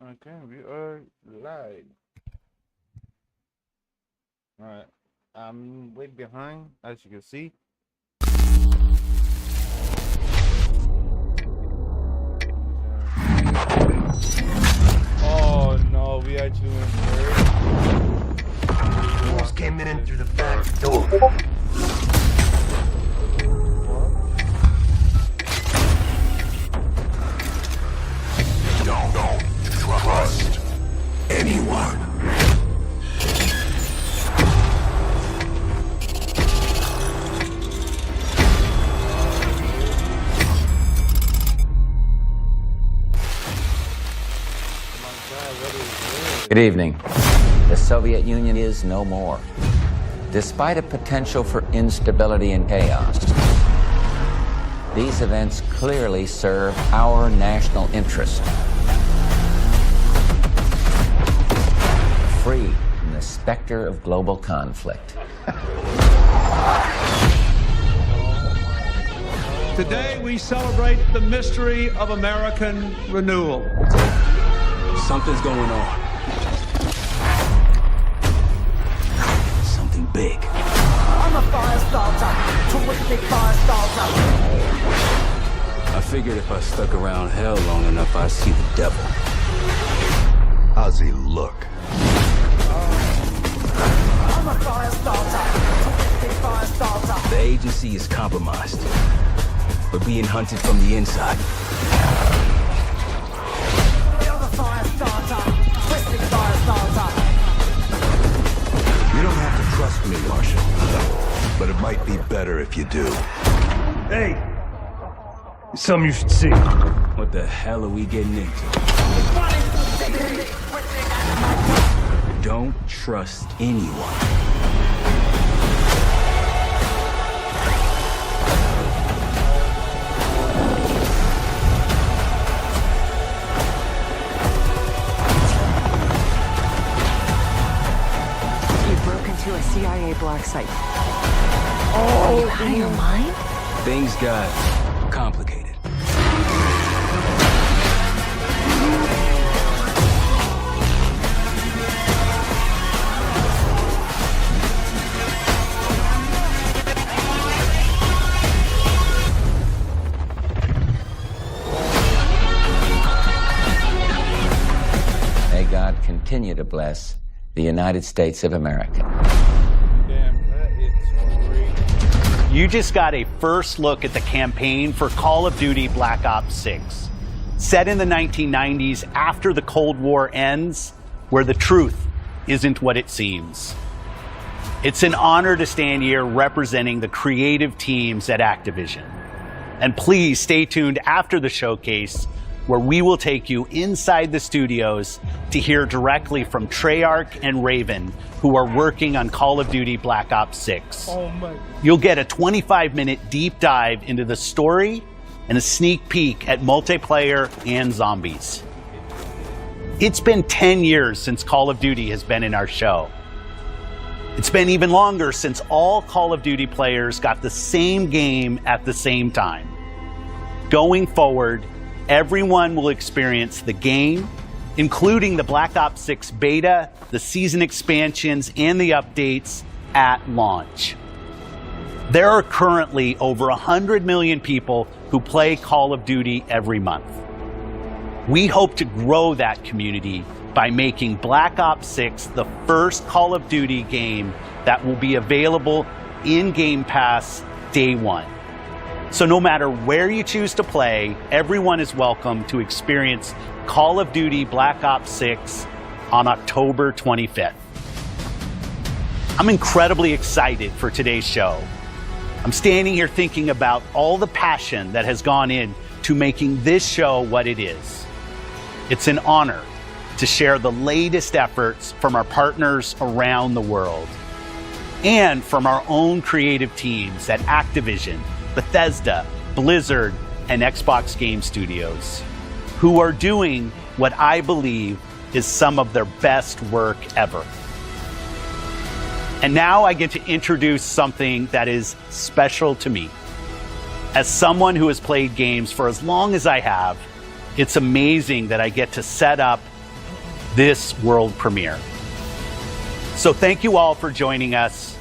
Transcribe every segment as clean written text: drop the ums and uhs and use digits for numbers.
Okay, we are live. Alright, I'm way behind, as you can see. Oh no, we actually went first. Almost came in through the back door. Don't trust anyone. Good evening. The Soviet Union is no more. Despite a potential for instability and chaos, these events clearly serve our national interest. Free from the specter of global conflict. Today we celebrate the mystery of American renewal. Something's going on. Something big. I'm a fire starter, terrific fire starter. I figured if I stuck around hell long enough, I'd see the devil. How's he look? I'm a fire starter, terrific fire starter. The agency is compromised. We're being hunted from the inside. I'm a fire starter, twisted fire starter. You don't have to trust me, Marshal. But it might be better if you do. Hey! It's something you should see. What the hell are we getting into? Don't trust anyone. To a CIA black site. Are you out of your mind? Things got complicated. May God continue to bless the United States of America. Damn, that is great. You just got a first look at the campaign for Call of Duty Black Ops 6. Set in the 1990s after the Cold War ends, where the truth isn't what it seems. It's an honor to stand here representing the creative teams at Activision. And please stay tuned after the showcase, where we will take you inside the studios to hear directly from Treyarch and Raven, who are working on Call of Duty Black Ops 6. Oh my. You'll get a 25-minute deep dive into the story and a sneak peek at multiplayer and zombies. It's been 10 years since Call of Duty has been in our show. It's been even longer since all Call of Duty players got the same game at the same time. Going forward, everyone will experience the game, including the Black Ops 6 beta, the season expansions, and the updates at launch. There are currently over 100 million people who play Call of Duty every month. We hope to grow that community by making Black Ops 6 the first Call of Duty game that will be available in Game Pass day one. So no matter where you choose to play, everyone is welcome to experience Call of Duty Black Ops 6 on October 25th. I'm incredibly excited for today's show. I'm standing here thinking about all the passion that has gone in to making this show what it is. It's an honor to share the latest efforts from our partners around the world and from our own creative teams at Activision, Bethesda, Blizzard, and Xbox Game Studios, who are doing what I believe is some of their best work ever. And now I get to introduce something that is special to me. As someone who has played games for as long as I have, it's amazing that I get to set up this world premiere. So thank you all for joining us,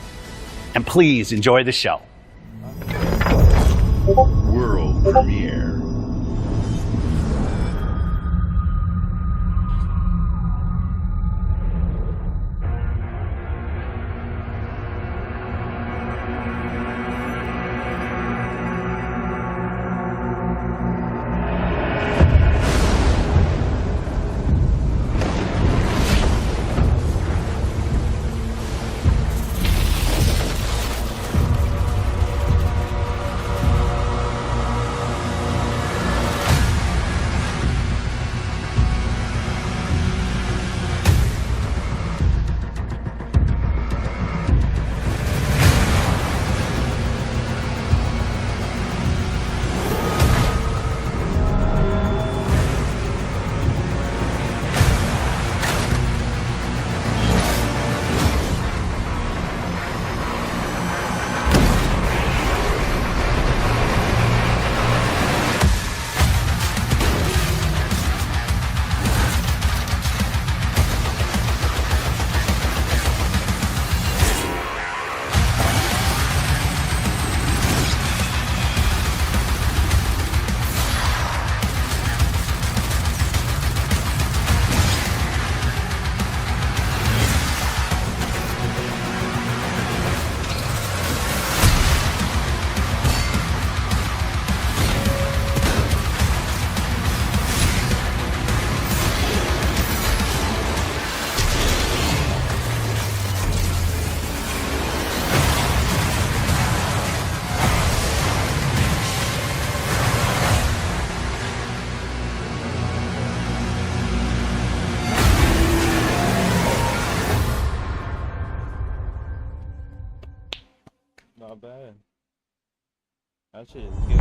and please enjoy the show. World premiere. Not bad. That shit is good.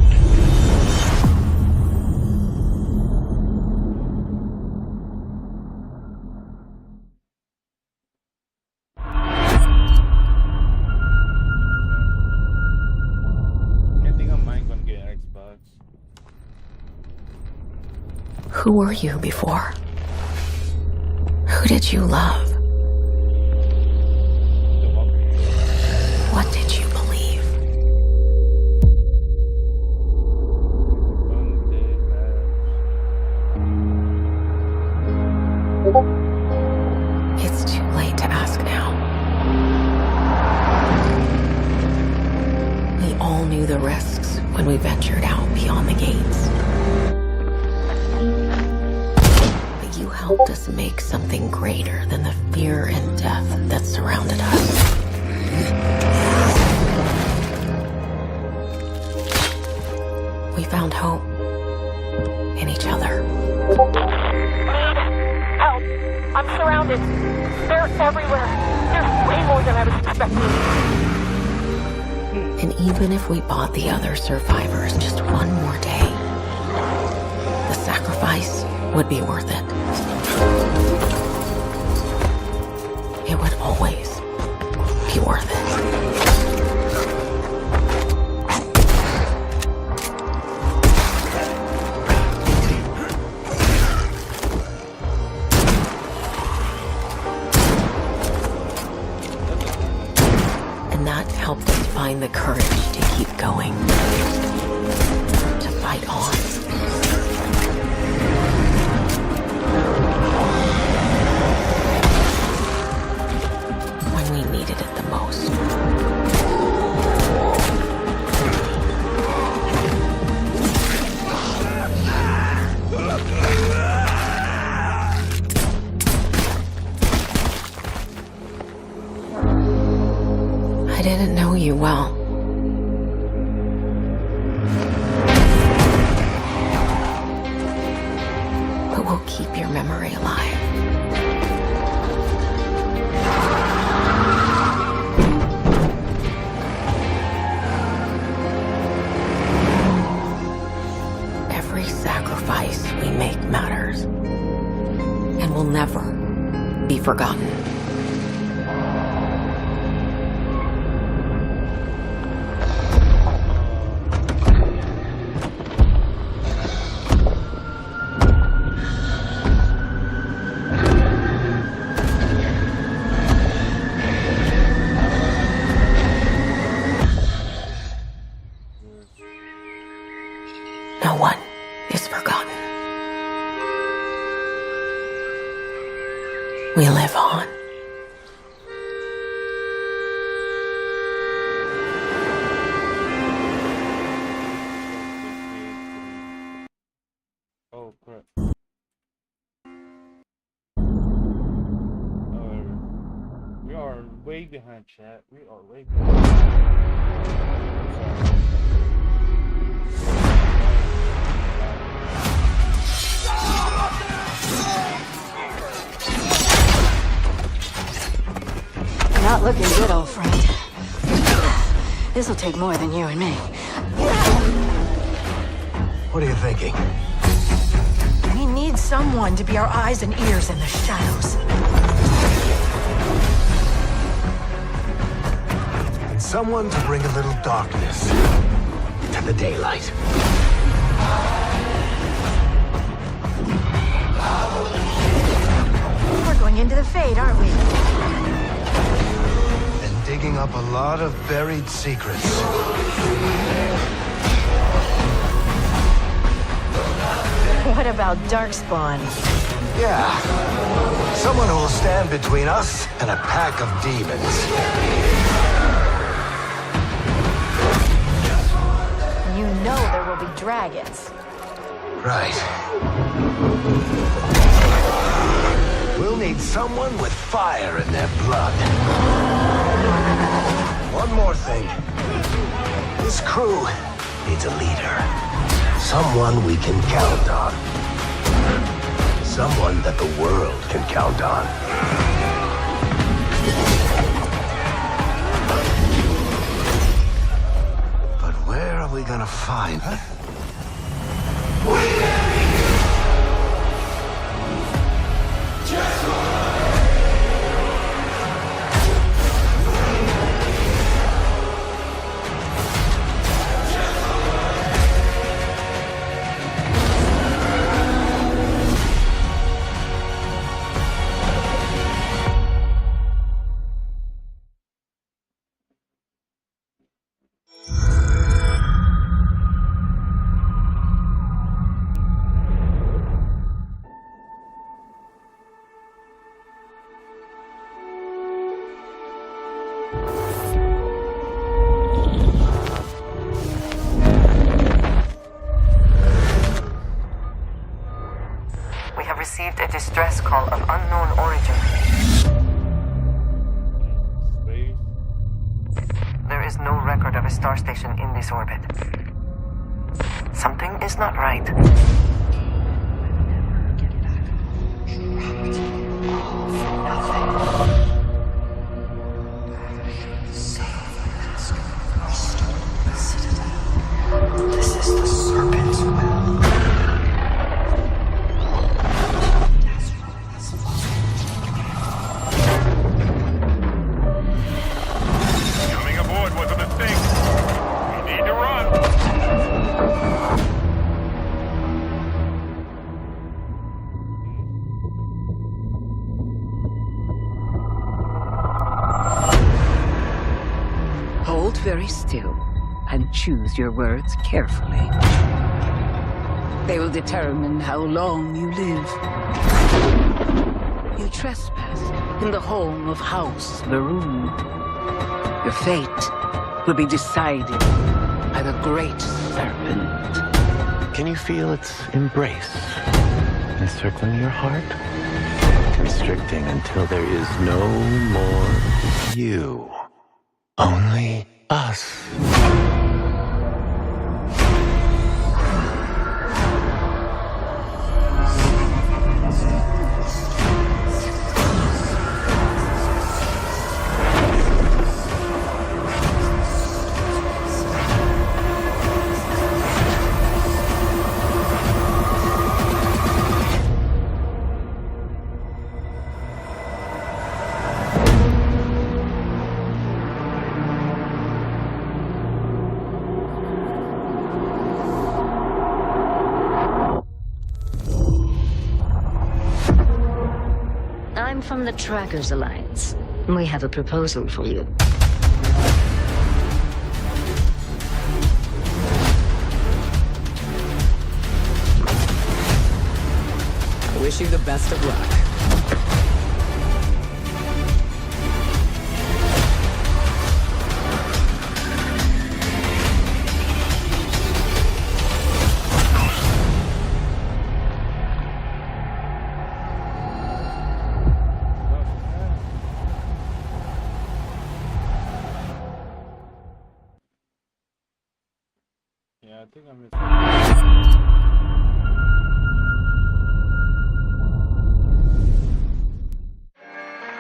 I think I might gonna get an Xbox. Who were you before? Who did you love? What did you believe? It's too late to ask now. We all knew the risks when we ventured out beyond the gates. But you helped us make something greater than the fear and death that surrounded us. We found hope in each other. Help! I'm surrounded. They're everywhere. There's way more than I was expecting. And even if we bought the other survivors just one more day, the sacrifice would be worth it. It would always be worth it. Helped us find the courage to keep going, to fight on. When we needed it the most. I didn't know you well. But we'll keep your memory alive. Every sacrifice we make matters and will never be forgotten. we live on. Oh crap. We are way behind, chat. We are way Not looking good, old friend. This'll take more than you and me. What are you thinking? We need someone to be our eyes and ears in the shadows. And someone to bring a little darkness to the daylight. We're going into the Fade, aren't we? And digging up a lot of buried secrets. What about Darkspawn? Yeah. Someone who will stand between us and a pack of demons. You know there will be dragons. Right. We'll need someone with fire in their blood. One more thing. This crew needs a leader. Someone we can count on. Someone that the world can count on. But where are we gonna find her? We have received a distress call of unknown origin. There is no record of a star station in this orbit. Something is not right. This is the Serpent's Well. Coming aboard was a mistake. We need to run. Hold very still and choose your words carefully. They will determine how long you live. You trespass in the home of House Maroon. Your fate will be decided by the Great Serpent. Can you feel its embrace encircling your heart? Constricting until there is no more you. Only us. I'm from the Trackers Alliance. We have a proposal for you. I wish you the best of luck. think I'm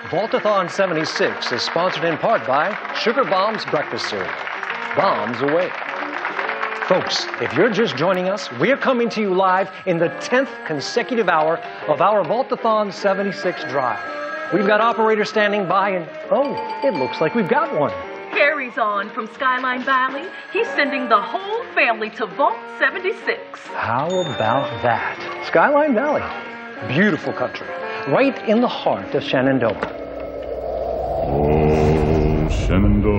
Vaultathon 76 is sponsored in part by Sugar Bombs Breakfast Cereal. Bombs away. Folks, if you're just joining us, we're coming to you live in the 10th consecutive hour of our Vaultathon 76 drive. We've got operators standing by and, oh, it looks like we've got one. Harry's on from Skyline Valley. He's sending the whole family to Vault 76. How about that? Skyline Valley. Beautiful country. Right in the heart of Shenandoah. Oh, Shenandoah,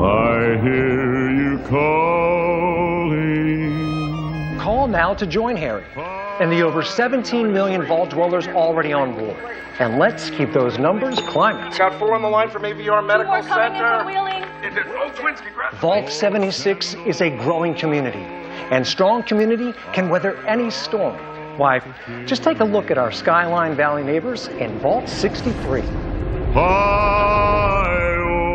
I hear you calling. Call now to join Harry and the over 17 million Vault dwellers already on board. And let's keep those numbers climbing. Got 4 on the line from AVR Medical Center. Twins, congrats. Vault 76 is a growing community, and strong community can weather any storm. Why, just take a look at our Skyline Valley neighbors in Vault 63.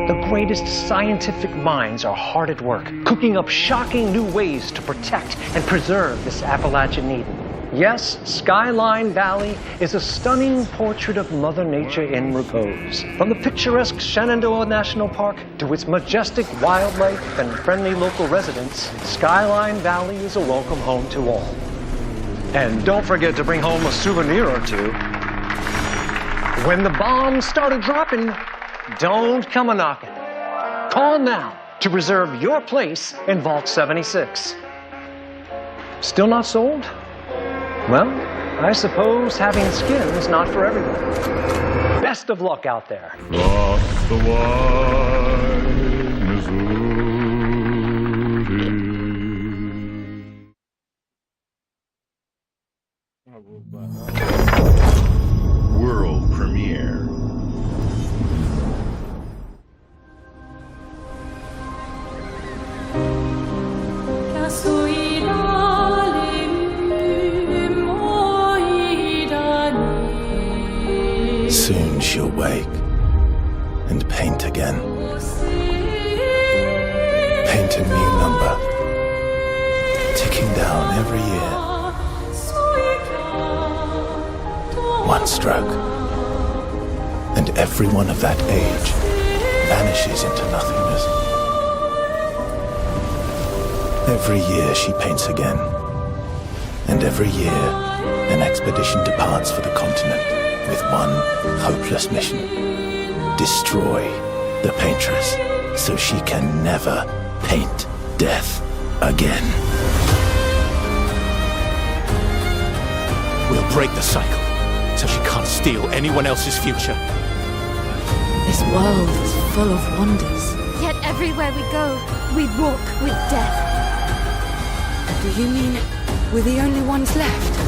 The greatest scientific minds are hard at work, cooking up shocking new ways to protect and preserve this Appalachian Eden. Yes, Skyline Valley is a stunning portrait of Mother Nature in repose. From the picturesque Shenandoah National Park to its majestic wildlife and friendly local residents, Skyline Valley is a welcome home to all. And don't forget to bring home a souvenir or two. When the bombs started dropping, don't come a-knocking. Call now to reserve your place in Vault 76. Still not sold? Well, I suppose having skin is not for everyone. Best of luck out there. Across the wide Missouri. World premiere. Soon she'll wake and paint again. Paint a new number, ticking down every year. One stroke, and everyone of that age vanishes into nothingness. Every year she paints again, and every year an expedition departs for the continent with one hopeless mission: destroy the paintress so she can never paint death again. We'll break the cycle so she can't steal anyone else's future. This world is full of wonders. Yet everywhere we go, we walk with death. Do you mean we're the only ones left?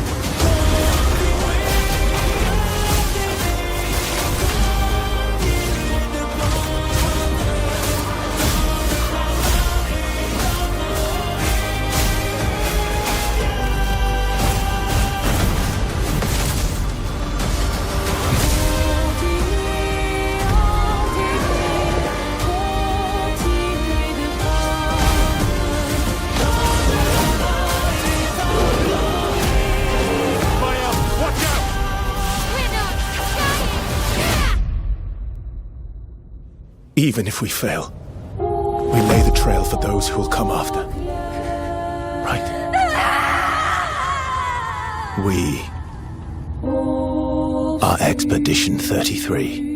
Even if we fail, we lay the trail for those who will come after. Right? We are Expedition 33.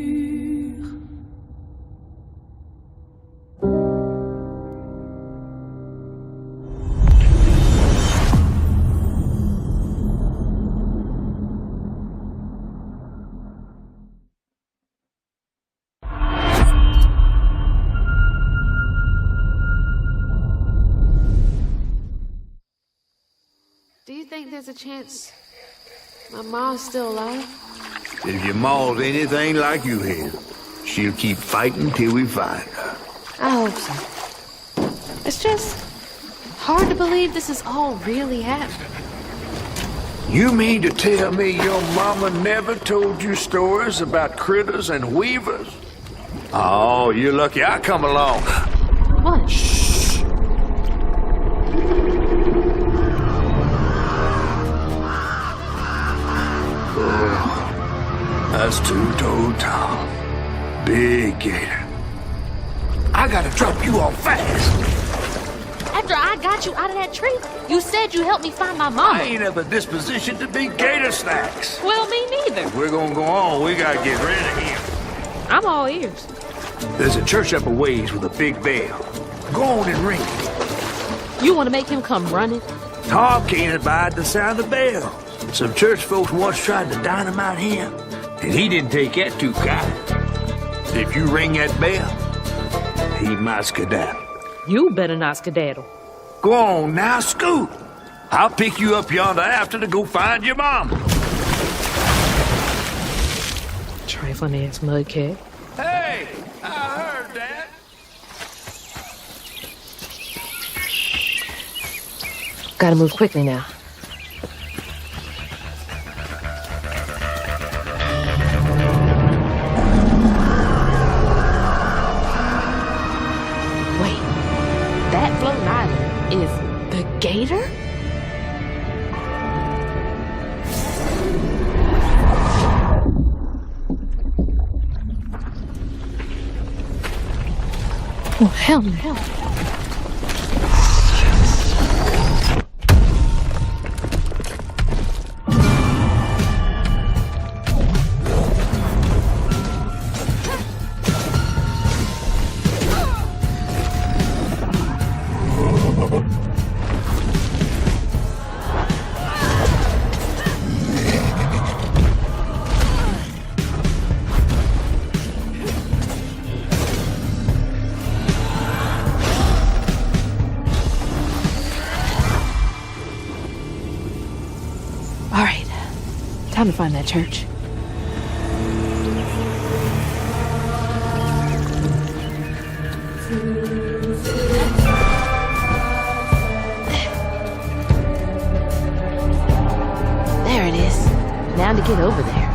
Do you think there's a chance my mom's still alive? If your ma's anything like you here, she'll keep fighting till we find her. I hope so. It's just hard to believe this is all really happening. You mean to tell me your mama never told you stories about critters and weavers? Oh, you're lucky I come along. What? Shh. That's 2-toed Tom. Big gator. I gotta drop you off fast. After I got you out of that tree, you said you helped me find my mama. I ain't of a disposition to be gator snacks. Well, me neither. If we're gonna go on, we gotta get rid of him. I'm all ears. There's a church up a ways with a big bell. Go on and ring it. You want to make him come running? Tom can't abide the sound of the bell. Some church folks once tried to dynamite him, and he didn't take that too kind. If you ring that bell, he might skedaddle. You better not skedaddle. Go on now, scoot. I'll pick you up yonder after to go find your mom. Trifling ass mudcat. Hey, I heard that. Gotta move quickly now. Wait, that floating island is the gator? Oh, hell no. All right, time to find that church. There it is. Now to get over there.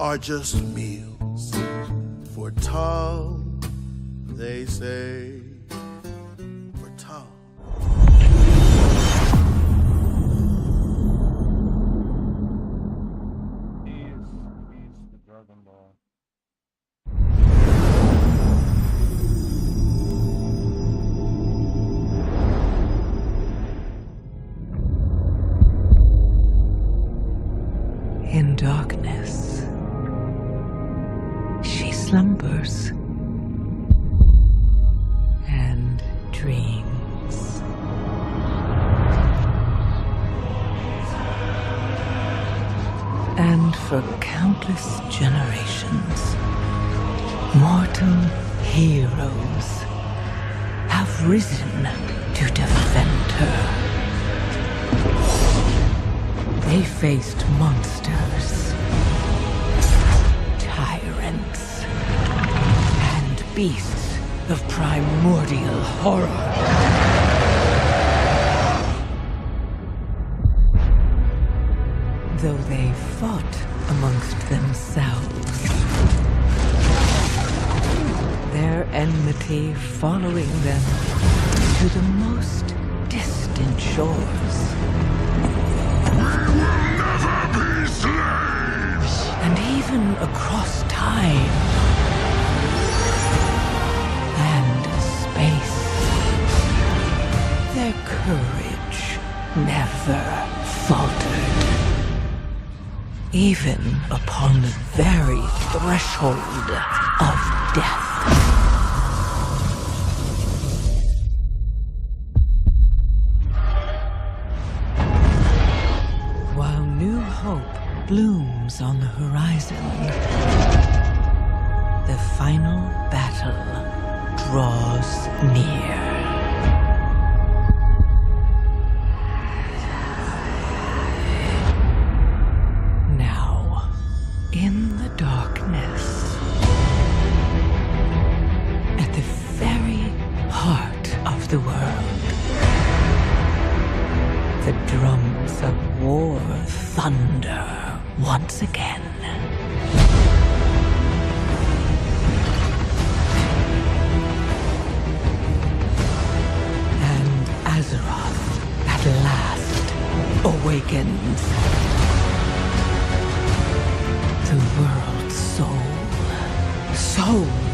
Are just meals for Tom, they say, for Tom. He's the Dragon Ball. In darkness, she slumbers and dreams. And for countless generations, mortal heroes have risen to defend her. They faced monsters, tyrants, and beasts of primordial horror. Though they fought amongst themselves, their enmity following them to the most distant shores. And even across time and space, their courage never faltered. even upon the very threshold of death. While new hope blooms on the horizon, the final battle draws near. Now, in the darkness, at the very heart of the world, the drums of war thunder once again. And Azeroth at last awakens. The world's soul, so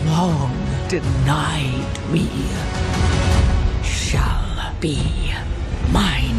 long denied me, shall be mine.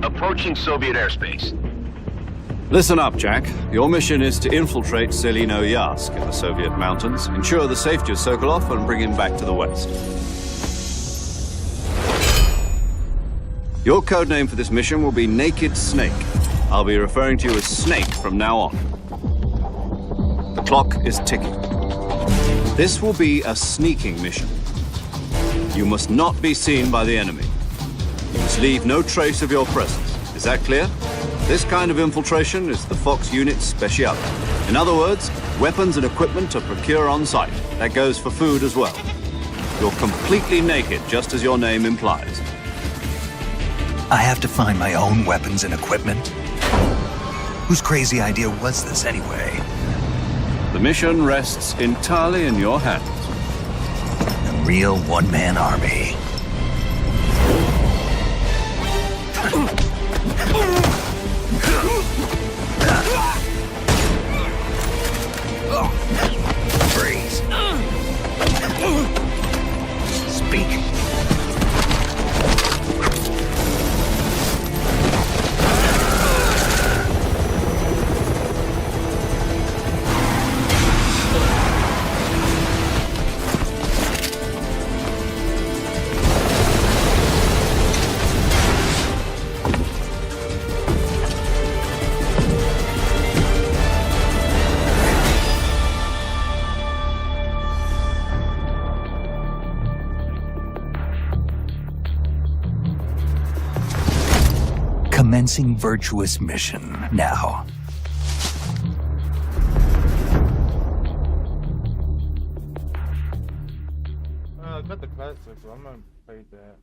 Approaching Soviet airspace. Listen up, Jack. Your mission is to infiltrate Selino Yask in the Soviet mountains, ensure the safety of Sokolov, and bring him back to the West. Your codename for this mission will be Naked Snake. I'll be referring to you as Snake from now on. The clock is ticking. This will be a sneaking mission. You must not be seen by the enemy. You must leave no trace of your presence. Is that clear? This kind of infiltration is the Fox unit's specialty. In other words, weapons and equipment to procure on site. That goes for food as well. You're completely naked, just as your name implies. I have to find my own weapons and equipment? Whose crazy idea was this anyway? The mission rests entirely in your hands. A real one-man army. Freeze. Speak. Commencing virtuous mission now. I got the classic, so I'm gonna play that.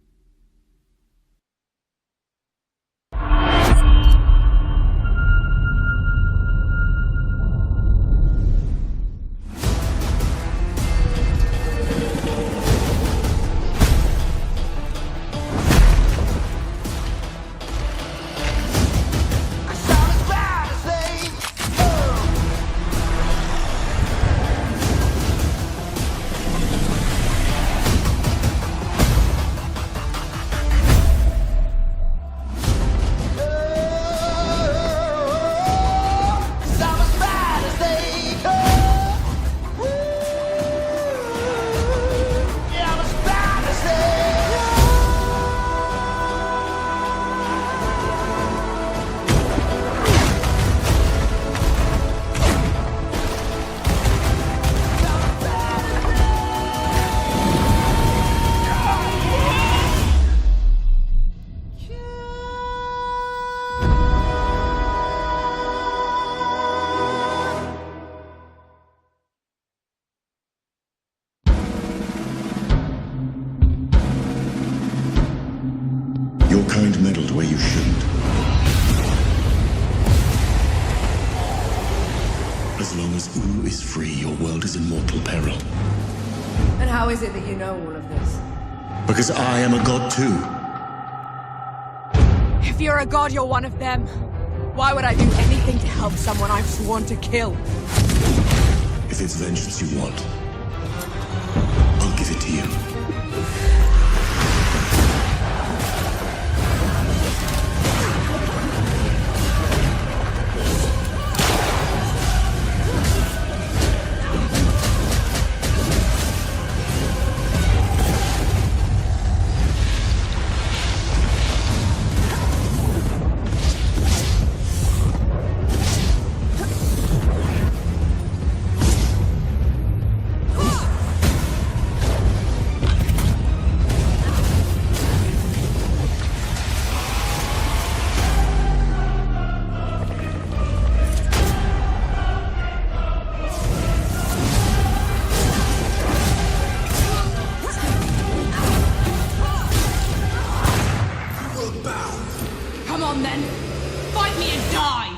Your kind meddled where you shouldn't. As long as U is free, your world is in mortal peril. And how is it that you know all of this? Because I am a god too. If you're a god, you're one of them. Why would I do anything to help someone I've sworn to kill? If it's vengeance you want, I'll give it to you. Come on then! Fight me and die!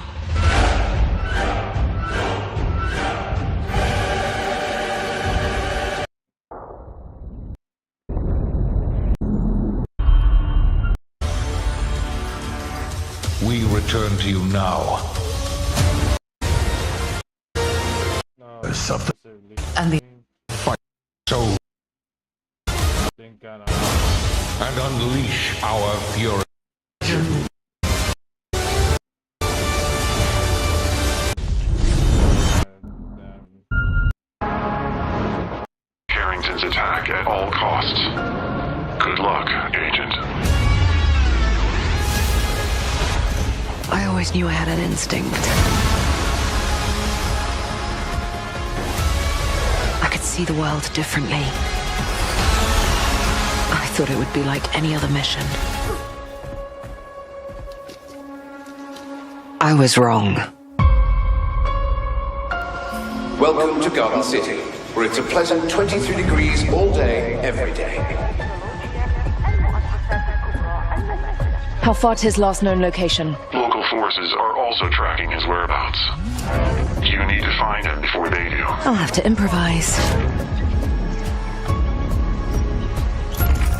We return to you now. Something And the so and unleash our fury. Carrington's attack at all costs. Good luck, Agent. I always knew I had an instinct. I could see the world differently. I thought it would be like any other mission. I was wrong. Welcome to Garden City, where it's a pleasant 23 degrees all day, every day. How far to his last known location? Local forces are also tracking his whereabouts. You need to find him before they do. I'll have to improvise.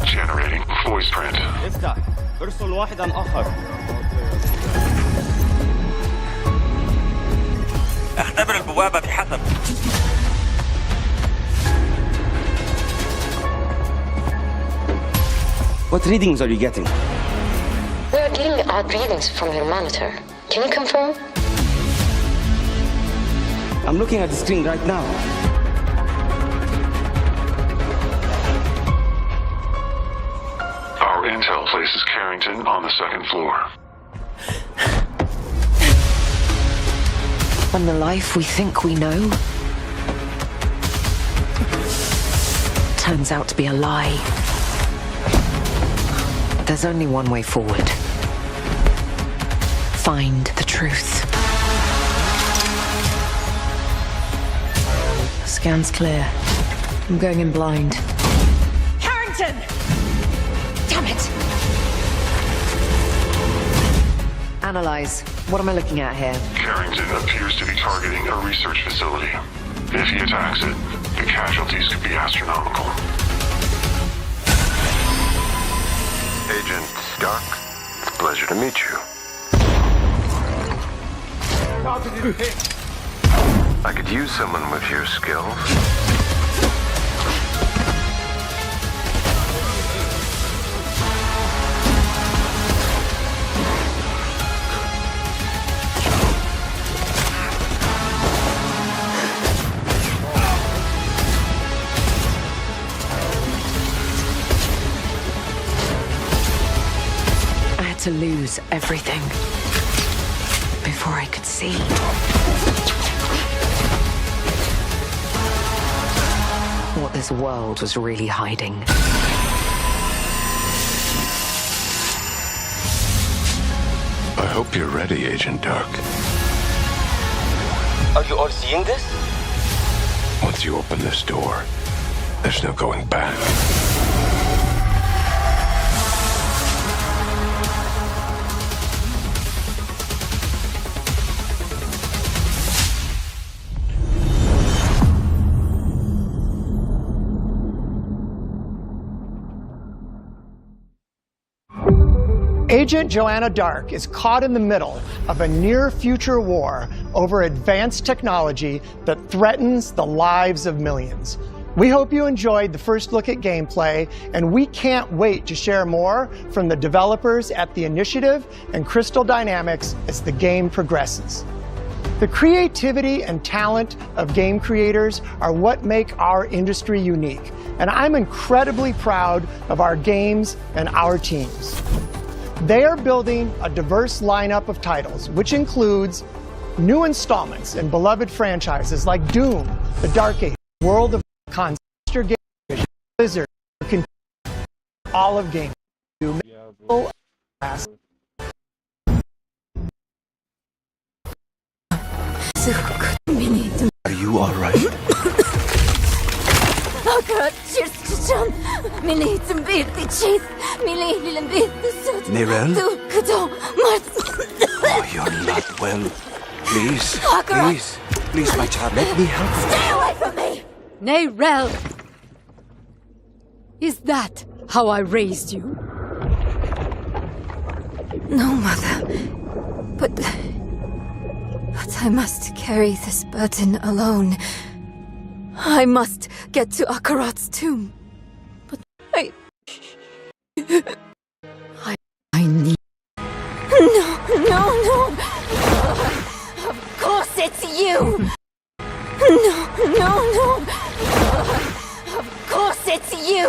Generating voice print. افتح ارسل واحدا آخر. اختبر البوابة بحذر. What readings are you getting? We are getting odd readings from your monitor. Can you confirm? I'm looking at the screen right now. Our intel places Carrington on the second floor. When the life we think we know turns out to be a lie. There's only one way forward. Find the truth. Scan's clear. I'm going in blind. Carrington! Damn it! Analyze. What am I looking at here? Carrington appears to be targeting a research facility. If he attacks it, the casualties could be astronomical. Agent Stark, it's a pleasure to meet you. How did you hit? I could use someone with your skills. To lose everything before I could see. What this world was really hiding. I hope you're ready, Agent Dark. Are you all seeing this? Once you open this door, there's no going back. Agent Joanna Dark is caught in the middle of a near-future war over advanced technology that threatens the lives of millions. We hope you enjoyed the first look at gameplay, and we can't wait to share more from the developers at The Initiative and Crystal Dynamics as the game progresses. The creativity and talent of game creators are what make our industry unique, and I'm incredibly proud of our games and our teams. They are building a diverse lineup of titles, which includes new installments in beloved franchises like Doom, The Dark Age, World of Monster Game, Blizzard, all of games. Are you all right? Nirel? Oh, you're not well. Please, please, please, my child, let me help you. Stay away from me! Nirel! Is that how I raised you? No, Mother. But I must carry this burden alone. I must get to Akarat's tomb. But I need... No! Of course it's you! No! Of course it's you!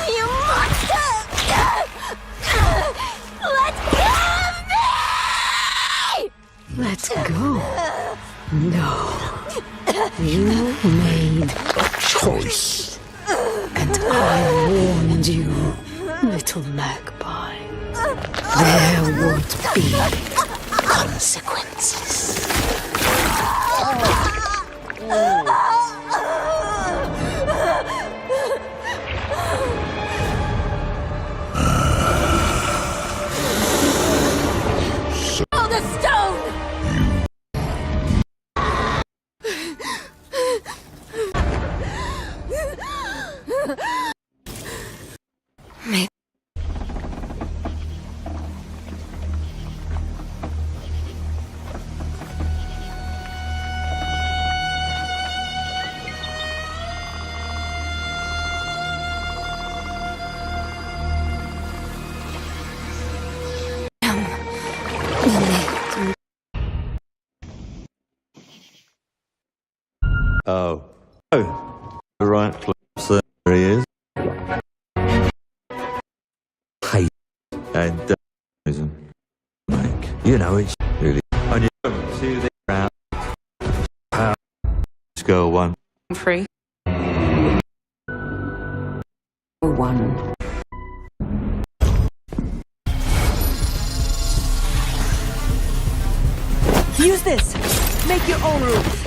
You monster! Let go of me! Let go? No. You made a choice. And I warned you, little magpie. There would be consequences. Hold the stone! Maybe. Oh. Oh. The right place. There he is. Hey. And you know, it's really. I need to the ground. Let's go one. Free. One. Use this! Make your own rules!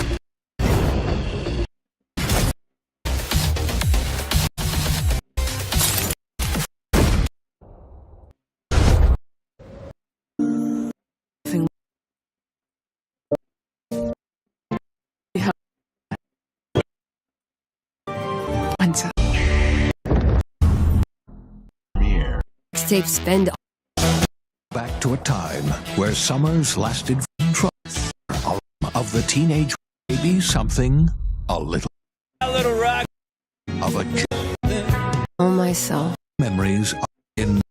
Tape spend. Back to a time where summers lasted from of the teenage baby something a little rock of a Oh, myself. Memories in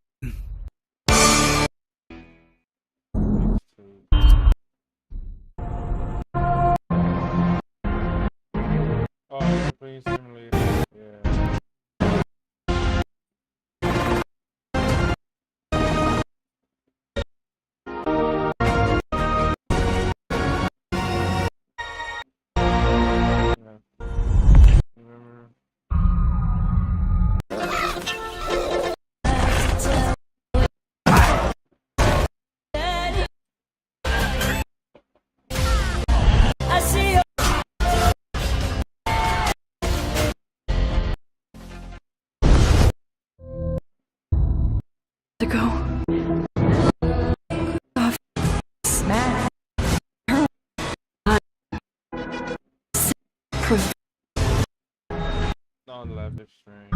On the left extreme.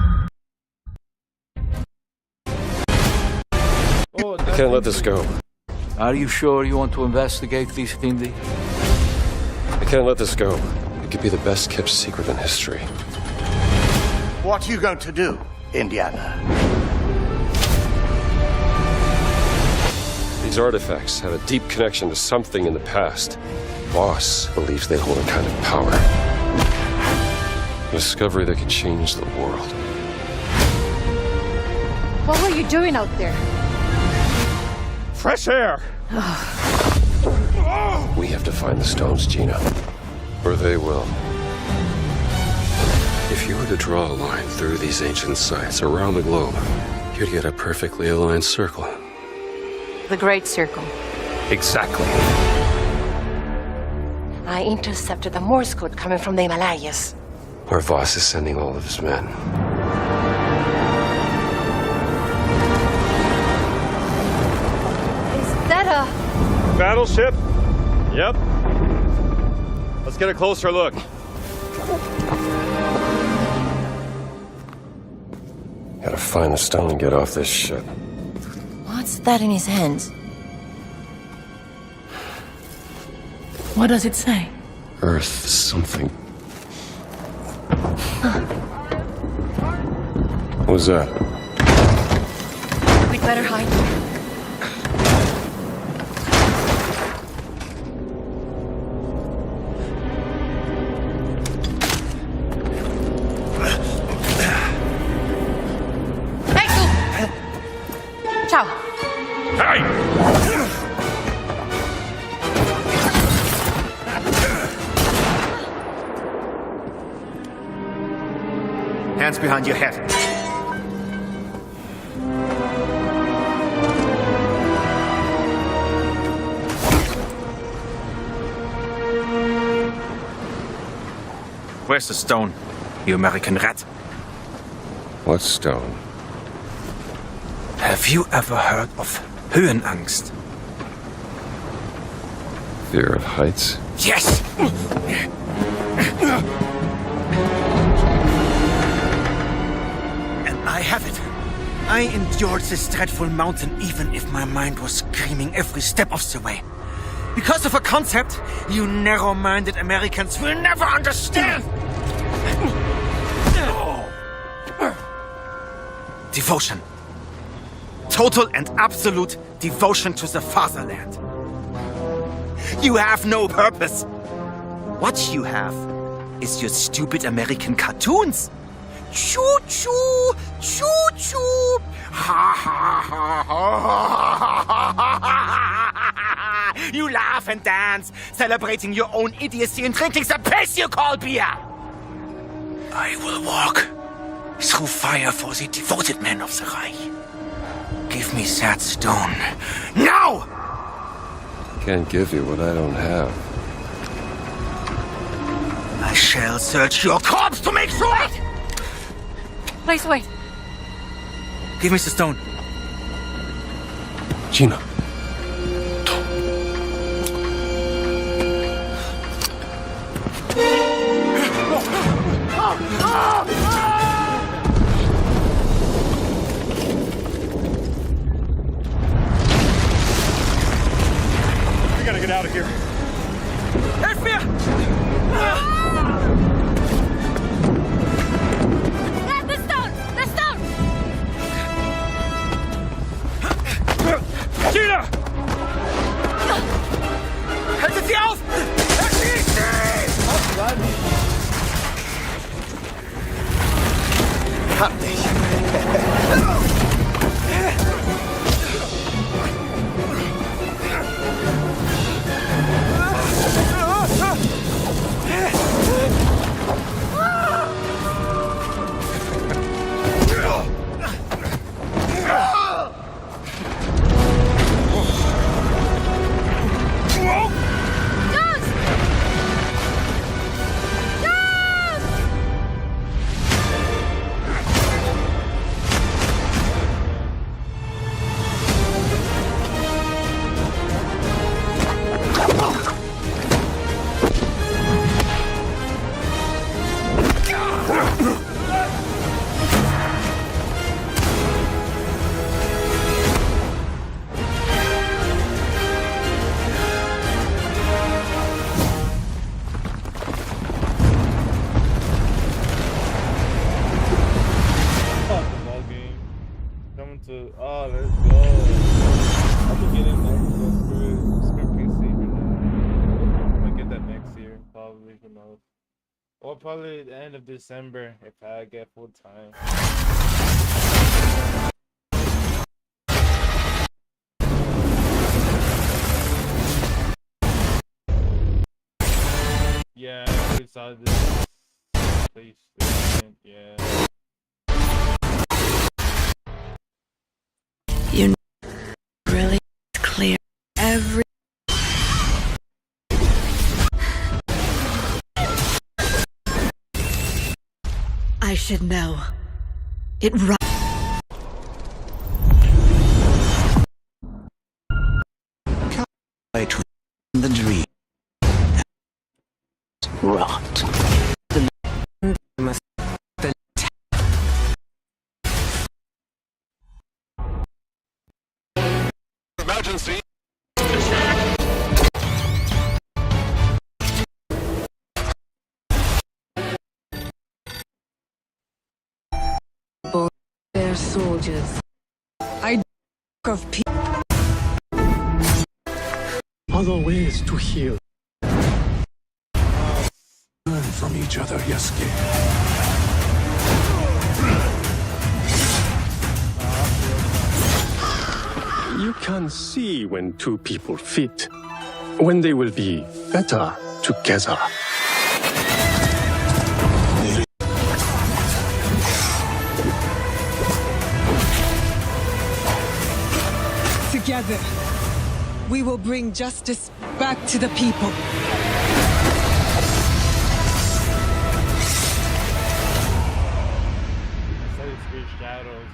can't let this go. Are you sure you want to investigate these things? I can't let this go. It could be the best kept secret in history. What are you going to do, Indiana? These artifacts have a deep connection to something in the past. Boss believes they hold a kind of power. A discovery that could change the world. What were you doing out there? Fresh air! We have to find the stones, Gina. Or they will. If you were to draw a line through these ancient sites around the globe, you'd get a perfectly aligned circle. The Great Circle. Exactly. I intercepted the Morse code coming from the Himalayas. Where Voss is sending all of his men. Is that a... Battleship? Yep. Let's get a closer look. Gotta find the stone and get off this ship. What's that in his hands? What does it say? Earth something. What was that? We'd better hide. Ciao. Hands behind your head. Where's the stone, you American rat? What stone? Have you ever heard of Höhenangst? Fear of heights? Yes! And I have it. I endured this dreadful mountain even if my mind was screaming every step of the way. Because of a concept you narrow-minded Americans will never understand! Devotion. Total and absolute devotion to the fatherland. You have no purpose. What you have is your stupid American cartoons. Choo-choo, choo-choo. Ha ha ha ha. You laugh and dance, celebrating your own idiocy and drinking the piss you call beer. I will walk through fire for the devoted men of the Reich. Give me that stone. Now! Can't give you what I don't have. I shall search your corpse to make sure! Wait! Please wait. Give me the stone. Gina. We gotta get out of here. Help me! The stone! The stone! Gina! Haltet sie auf! Erschießt sie! Hab dich. too. Oh, let's go. I'm gonna get in there for Spirit PC right now. I'm gonna get that next year, probably, who knows. Or probably the end of December if I get full time. Yeah, I saw this PlayStation, yeah. You know, really clear every. I should know. It right. Come to the dream. Rot. Emergency. Their soldiers. I of people. Other ways to heal. Learn from each other, Yasuke. You can see when two people fit, when they will be better together. Together, we will bring justice back to the people. Assassin's Creed Shadows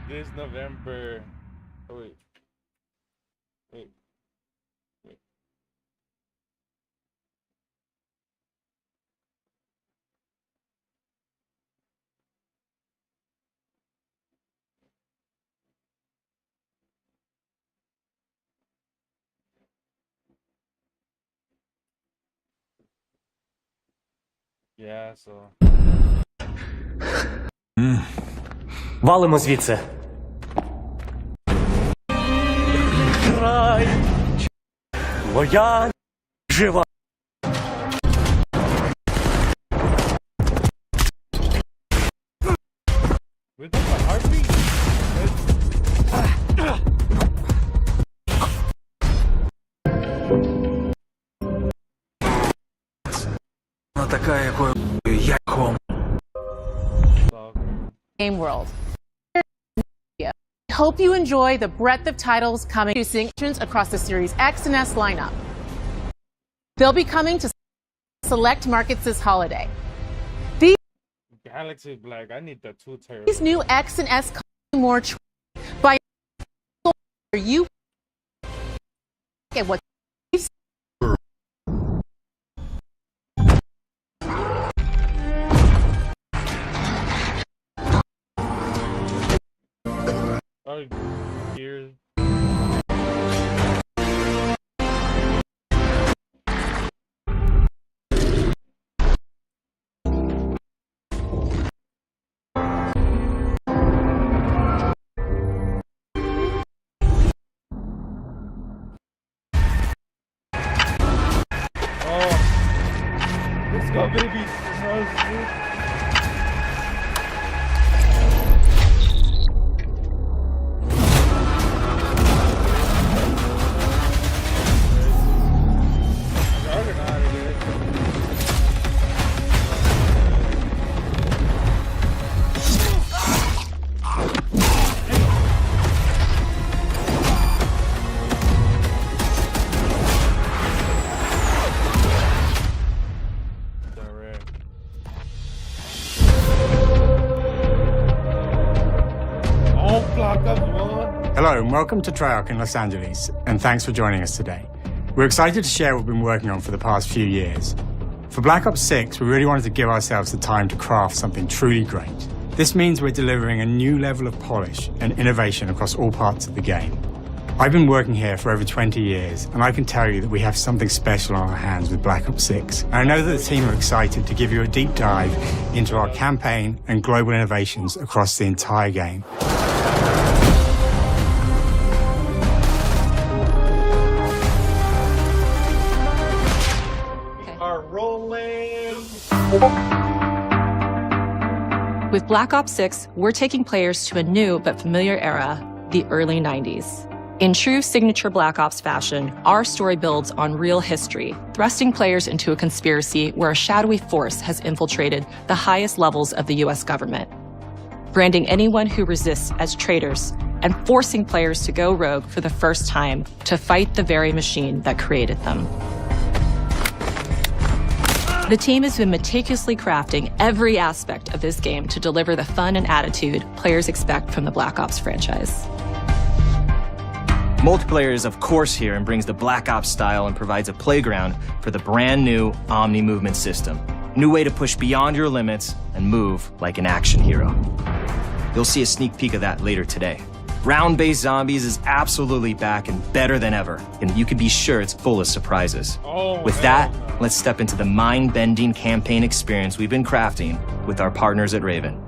this November. Oh, wait. Yeah, so. Валимо звідси. Край. Моя жива. With the heartbeat? Вона така, якою я хом. Game World. I hope you enjoy the breadth of titles coming to across the Series X and S lineup. They'll be coming to select markets this holiday. Galaxy Black, I need the 2 terabytes. These new X and S more by you get what oh, gears. Let's go, baby. Hello and welcome to Treyarch in Los Angeles, and thanks for joining us today. We're excited to share what we've been working on for the past few years. For Black Ops 6, we really wanted to give ourselves the time to craft something truly great. This means we're delivering a new level of polish and innovation across all parts of the game. I've been working here for over 20 years, and I can tell you that we have something special on our hands with Black Ops 6. And I know that the team are excited to give you a deep dive into our campaign and global innovations across the entire game. With Black Ops 6, we're taking players to a new but familiar era, the early 90s. In true signature Black Ops fashion, our story builds on real history, thrusting players into a conspiracy where a shadowy force has infiltrated the highest levels of the US government, branding anyone who resists as traitors and forcing players to go rogue for the first time to fight the very machine that created them. The team has been meticulously crafting every aspect of this game to deliver the fun and attitude players expect from the Black Ops franchise. Multiplayer is of course here and brings the Black Ops style and provides a playground for the brand new Omni movement system. New way to push beyond your limits and move like an action hero. You'll see a sneak peek of that later today. Round-based zombies is absolutely back and better than ever, and you can be sure it's full of surprises. With that, let's step into the mind-bending campaign experience we've been crafting with our partners at Raven.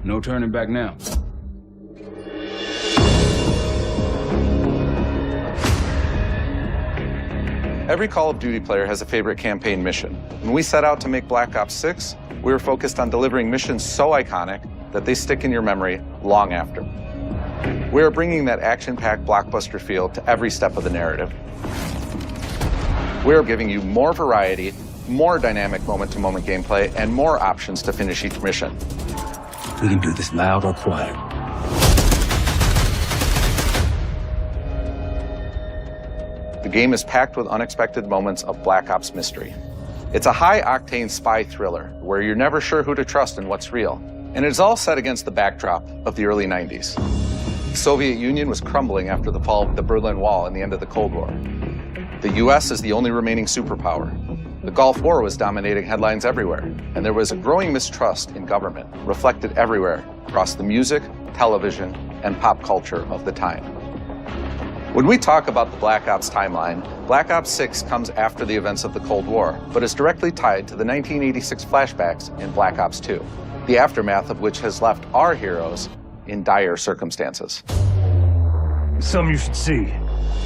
No turning back now. Every Call of Duty player has a favorite campaign mission. When we set out to make Black Ops 6, we were focused on delivering missions so iconic that they stick in your memory long after. We are bringing that action-packed blockbuster feel to every step of the narrative. We are giving you more variety, more dynamic moment-to-moment gameplay, and more options to finish each mission. We can do this loud or quiet. The game is packed with unexpected moments of Black Ops mystery. It's a high-octane spy thriller where you're never sure who to trust and what's real. And it's all set against the backdrop of the early 90s. The Soviet Union was crumbling after the fall of the Berlin Wall and the end of the Cold War. The US is the only remaining superpower. The Gulf War was dominating headlines everywhere, and there was a growing mistrust in government, reflected everywhere across the music, television, and pop culture of the time. When we talk about the Black Ops timeline, Black Ops 6 comes after the events of the Cold War, but is directly tied to the 1986 flashbacks in Black Ops 2, the aftermath of which has left our heroes in dire circumstances. Some you should see.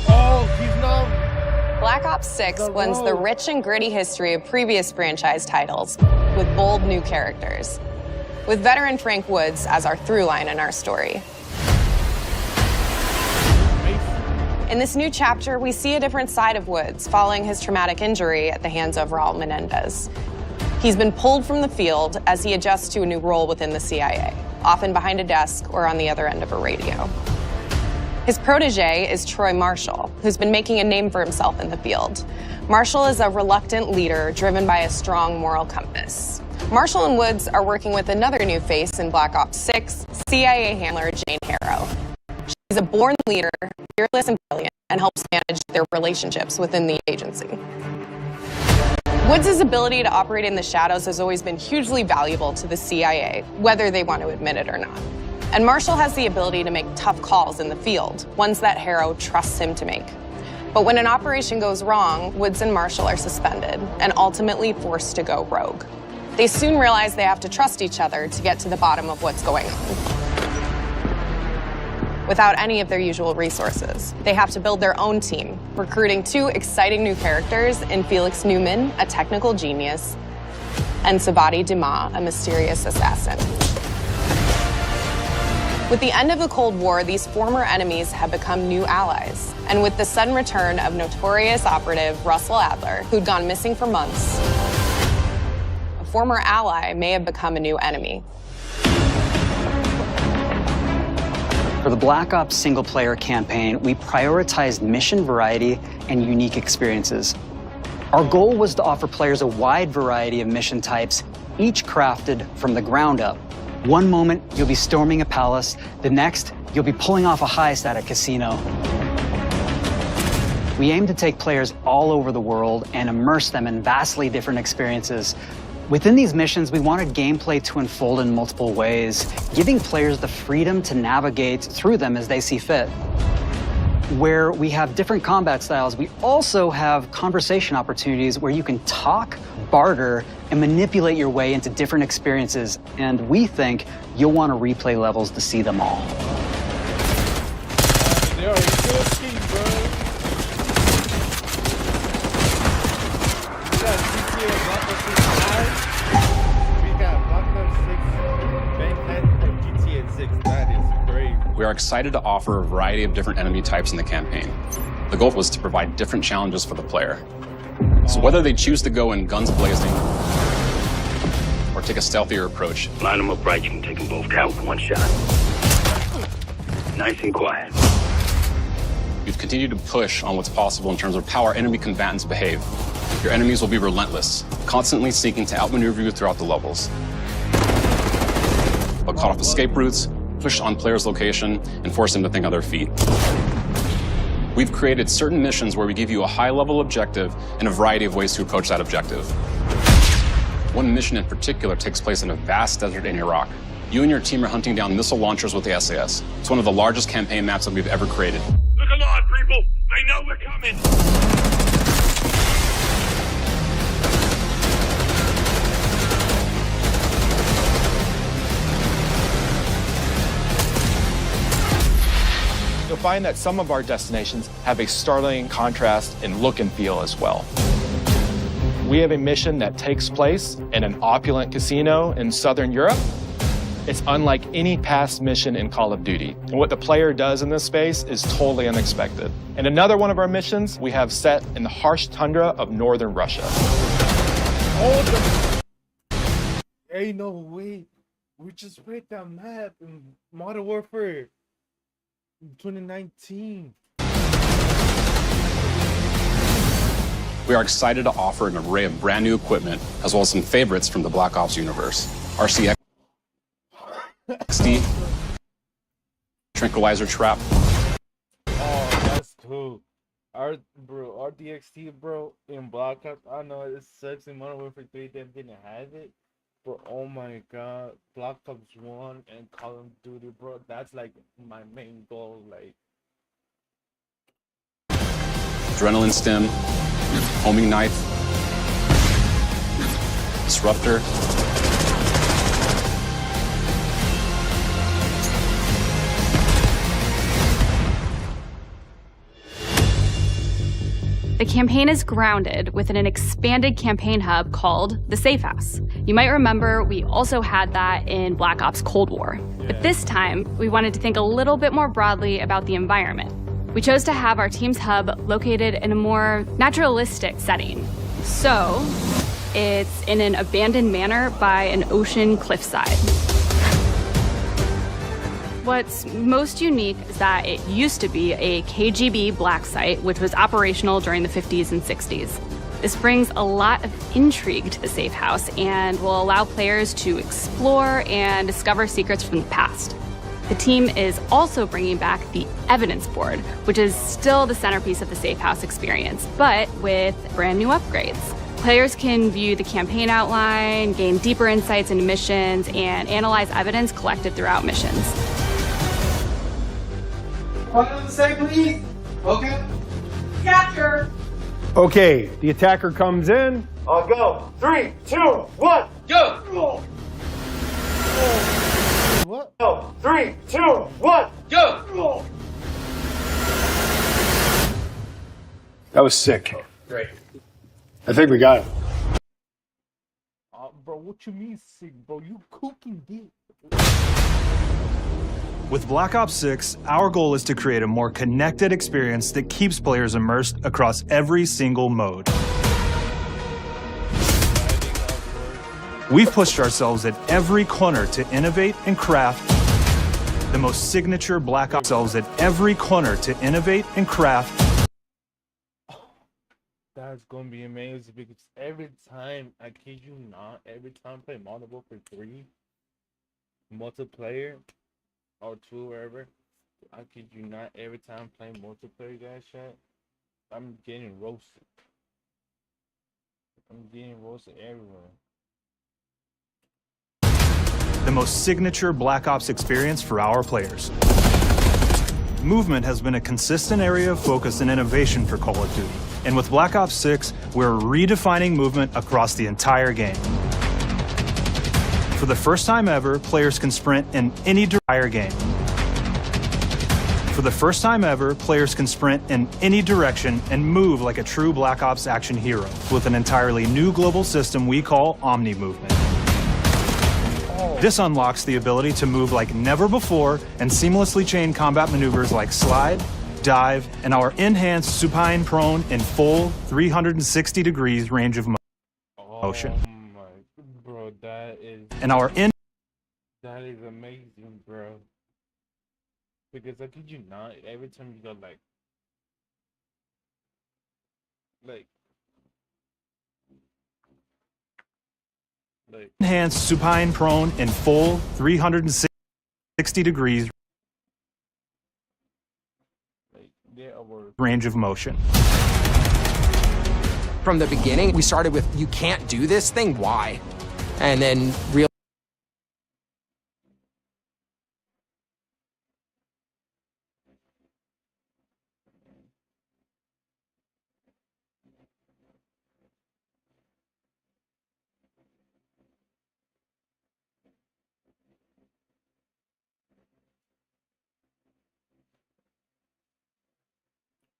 Oh, he's not. Black Ops 6 blends the rich and gritty history of previous franchise titles with bold new characters, with veteran Frank Woods as our through line in our story. In this new chapter, we see a different side of Woods following his traumatic injury at the hands of Raul Menendez. He's been pulled from the field as he adjusts to a new role within the CIA, often behind a desk or on the other end of a radio. His protege is Troy Marshall, who's been making a name for himself in the field. Marshall is a reluctant leader driven by a strong moral compass. Marshall and Woods are working with another new face in Black Ops 6, CIA handler Jane Harrow. She's a born leader, fearless and brilliant, and helps manage their relationships within the agency. Woods' ability to operate in the shadows has always been hugely valuable to the CIA, whether they want to admit it or not. And Marshall has the ability to make tough calls in the field, ones that Harrow trusts him to make. But when an operation goes wrong, Woods and Marshall are suspended and ultimately forced to go rogue. They soon realize they have to trust each other to get to the bottom of what's going on. Without any of their usual resources, they have to build their own team, recruiting two exciting new characters in Felix Newman, a technical genius, and Sabati Dumas, a mysterious assassin. With the end of the Cold War, these former enemies have become new allies. And with the sudden return of notorious operative Russell Adler, who'd gone missing for months, a former ally may have become a new enemy. For the Black Ops single-player campaign, we prioritized mission variety and unique experiences. Our goal was to offer players a wide variety of mission types, each crafted from the ground up. One moment, you'll be storming a palace. The next, you'll be pulling off a heist at a casino. We aim to take players all over the world and immerse them in vastly different experiences. Within these missions, we wanted gameplay to unfold in multiple ways, giving players the freedom to navigate through them as they see fit. Where we have different combat styles, we also have conversation opportunities where you can talk, barter, and manipulate your way into different experiences, and we think you'll want to replay levels to see them all. excited to offer a variety of different enemy types in the campaign. The goal was to provide different challenges for the player. So whether they choose to go in guns blazing or take a stealthier approach. Line them up right, you can take them both out with one shot. Nice and quiet. We've continued to push on what's possible in terms of how our enemy combatants behave. Your enemies will be relentless, constantly seeking to outmaneuver you throughout the levels. They'll cut off escape routes, push on players' location, and force them to think on their feet. We've created certain missions where we give you a high-level objective and a variety of ways to approach that objective. One mission in particular takes place in a vast desert in Iraq. You and your team are hunting down missile launchers with the SAS. It's one of the largest campaign maps that we've ever created. Look alive, people! They know we're coming! You'll find that some of our destinations have a startling contrast in look and feel as well. We have a mission that takes place in an opulent casino in Southern Europe. It's unlike any past mission in Call of Duty. And what the player does in this space is totally unexpected. And another one of our missions we have set in the harsh tundra of northern Russia. Hey, no way. We just read that map in Modern Warfare 2019. We are excited to offer an array of brand new equipment, as well as some favorites from the Black Ops universe. RCXD, Tranquilizer Trap. Oh, that's cool. RDXT, bro, in Black Ops. I know it sucks in Modern Warfare 3 that didn't have it. But oh my god, Black Ops 1 and Call of Duty, bro, that's like my main goal. Like, Adrenaline Stim, Homing Knife, Disruptor, The campaign is grounded within an expanded campaign hub called the Safe House. You might remember we also had that in Black Ops Cold War. But this time, we wanted to think a little bit more broadly about the environment. We chose to have our team's hub located in a more naturalistic setting. So, it's in an abandoned manor by an ocean cliffside. What's most unique is that it used to be a KGB black site, which was operational during the 50s and 60s. This brings a lot of intrigue to the Safe House and will allow players to explore and discover secrets from the past. The team is also bringing back the Evidence Board, which is still the centerpiece of the Safe House experience, but with brand new upgrades. Players can view the campaign outline, gain deeper insights into missions, and analyze evidence collected throughout missions. What does it say, please? Okay. Capture. Okay, the attacker comes in. I'll go. 3, 2, 1, go! What? Go. 3, 2, 1, go! That was sick. Great. I think we got it. Bro, what you mean sick, bro? You cooking deep. With Black Ops 6, our goal is to create a more connected experience that keeps players immersed across every single mode. We've pushed ourselves at every corner to innovate and craft the most signature Black Ops at every corner to innovate and craft. That's gonna be amazing because every time, I kid you not, every time I play Modern Warfare 3 multiplayer or 2, wherever, I kid you not, every time I play multiplayer, guys, chat, I'm getting roasted. I'm getting roasted everywhere. The most signature Black Ops experience for our players. Movement has been a consistent area of focus and innovation for Call of Duty. And with Black Ops 6, we're redefining movement across the entire game. For the first time ever, players can sprint in any entire game. For the first time ever, players can sprint in any direction and move like a true Black Ops action hero with an entirely new global system we call Omni Movement. Oh, This unlocks the ability to move like never before and seamlessly chain combat maneuvers like slide, dive, and our enhanced supine prone in full 360 degrees range of motion. Oh my, bro, that is. And our That is amazing, bro. Because I kid you not, every time you go like enhanced supine prone in full 360 degrees range of motion. From the beginning, we started with, you can't do this thing, why? And then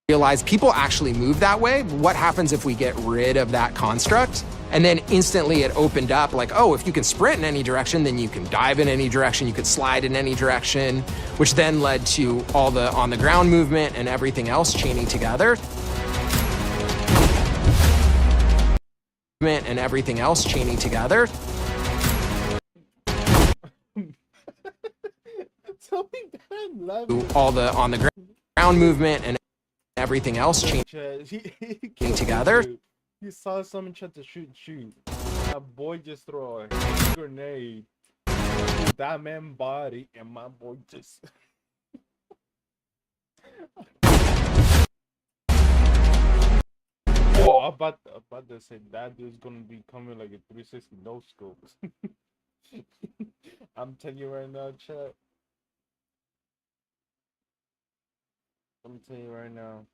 realize people actually move that way. What happens if we get rid of that construct? And then instantly it opened up like, oh, if you can sprint in any direction, then you can dive in any direction, you could slide in any direction, which then led to all the on the ground movement and everything else chaining together. And everything else chaining together. All the on the ground movement and everything else chaining together. You saw someone try to shoot. My boy just throw a grenade to that man's body, and my boy just. Oh, I'm about to say that dude's gonna be coming like a 360 no scope. I'm telling you right now, chat. Let me tell you right now.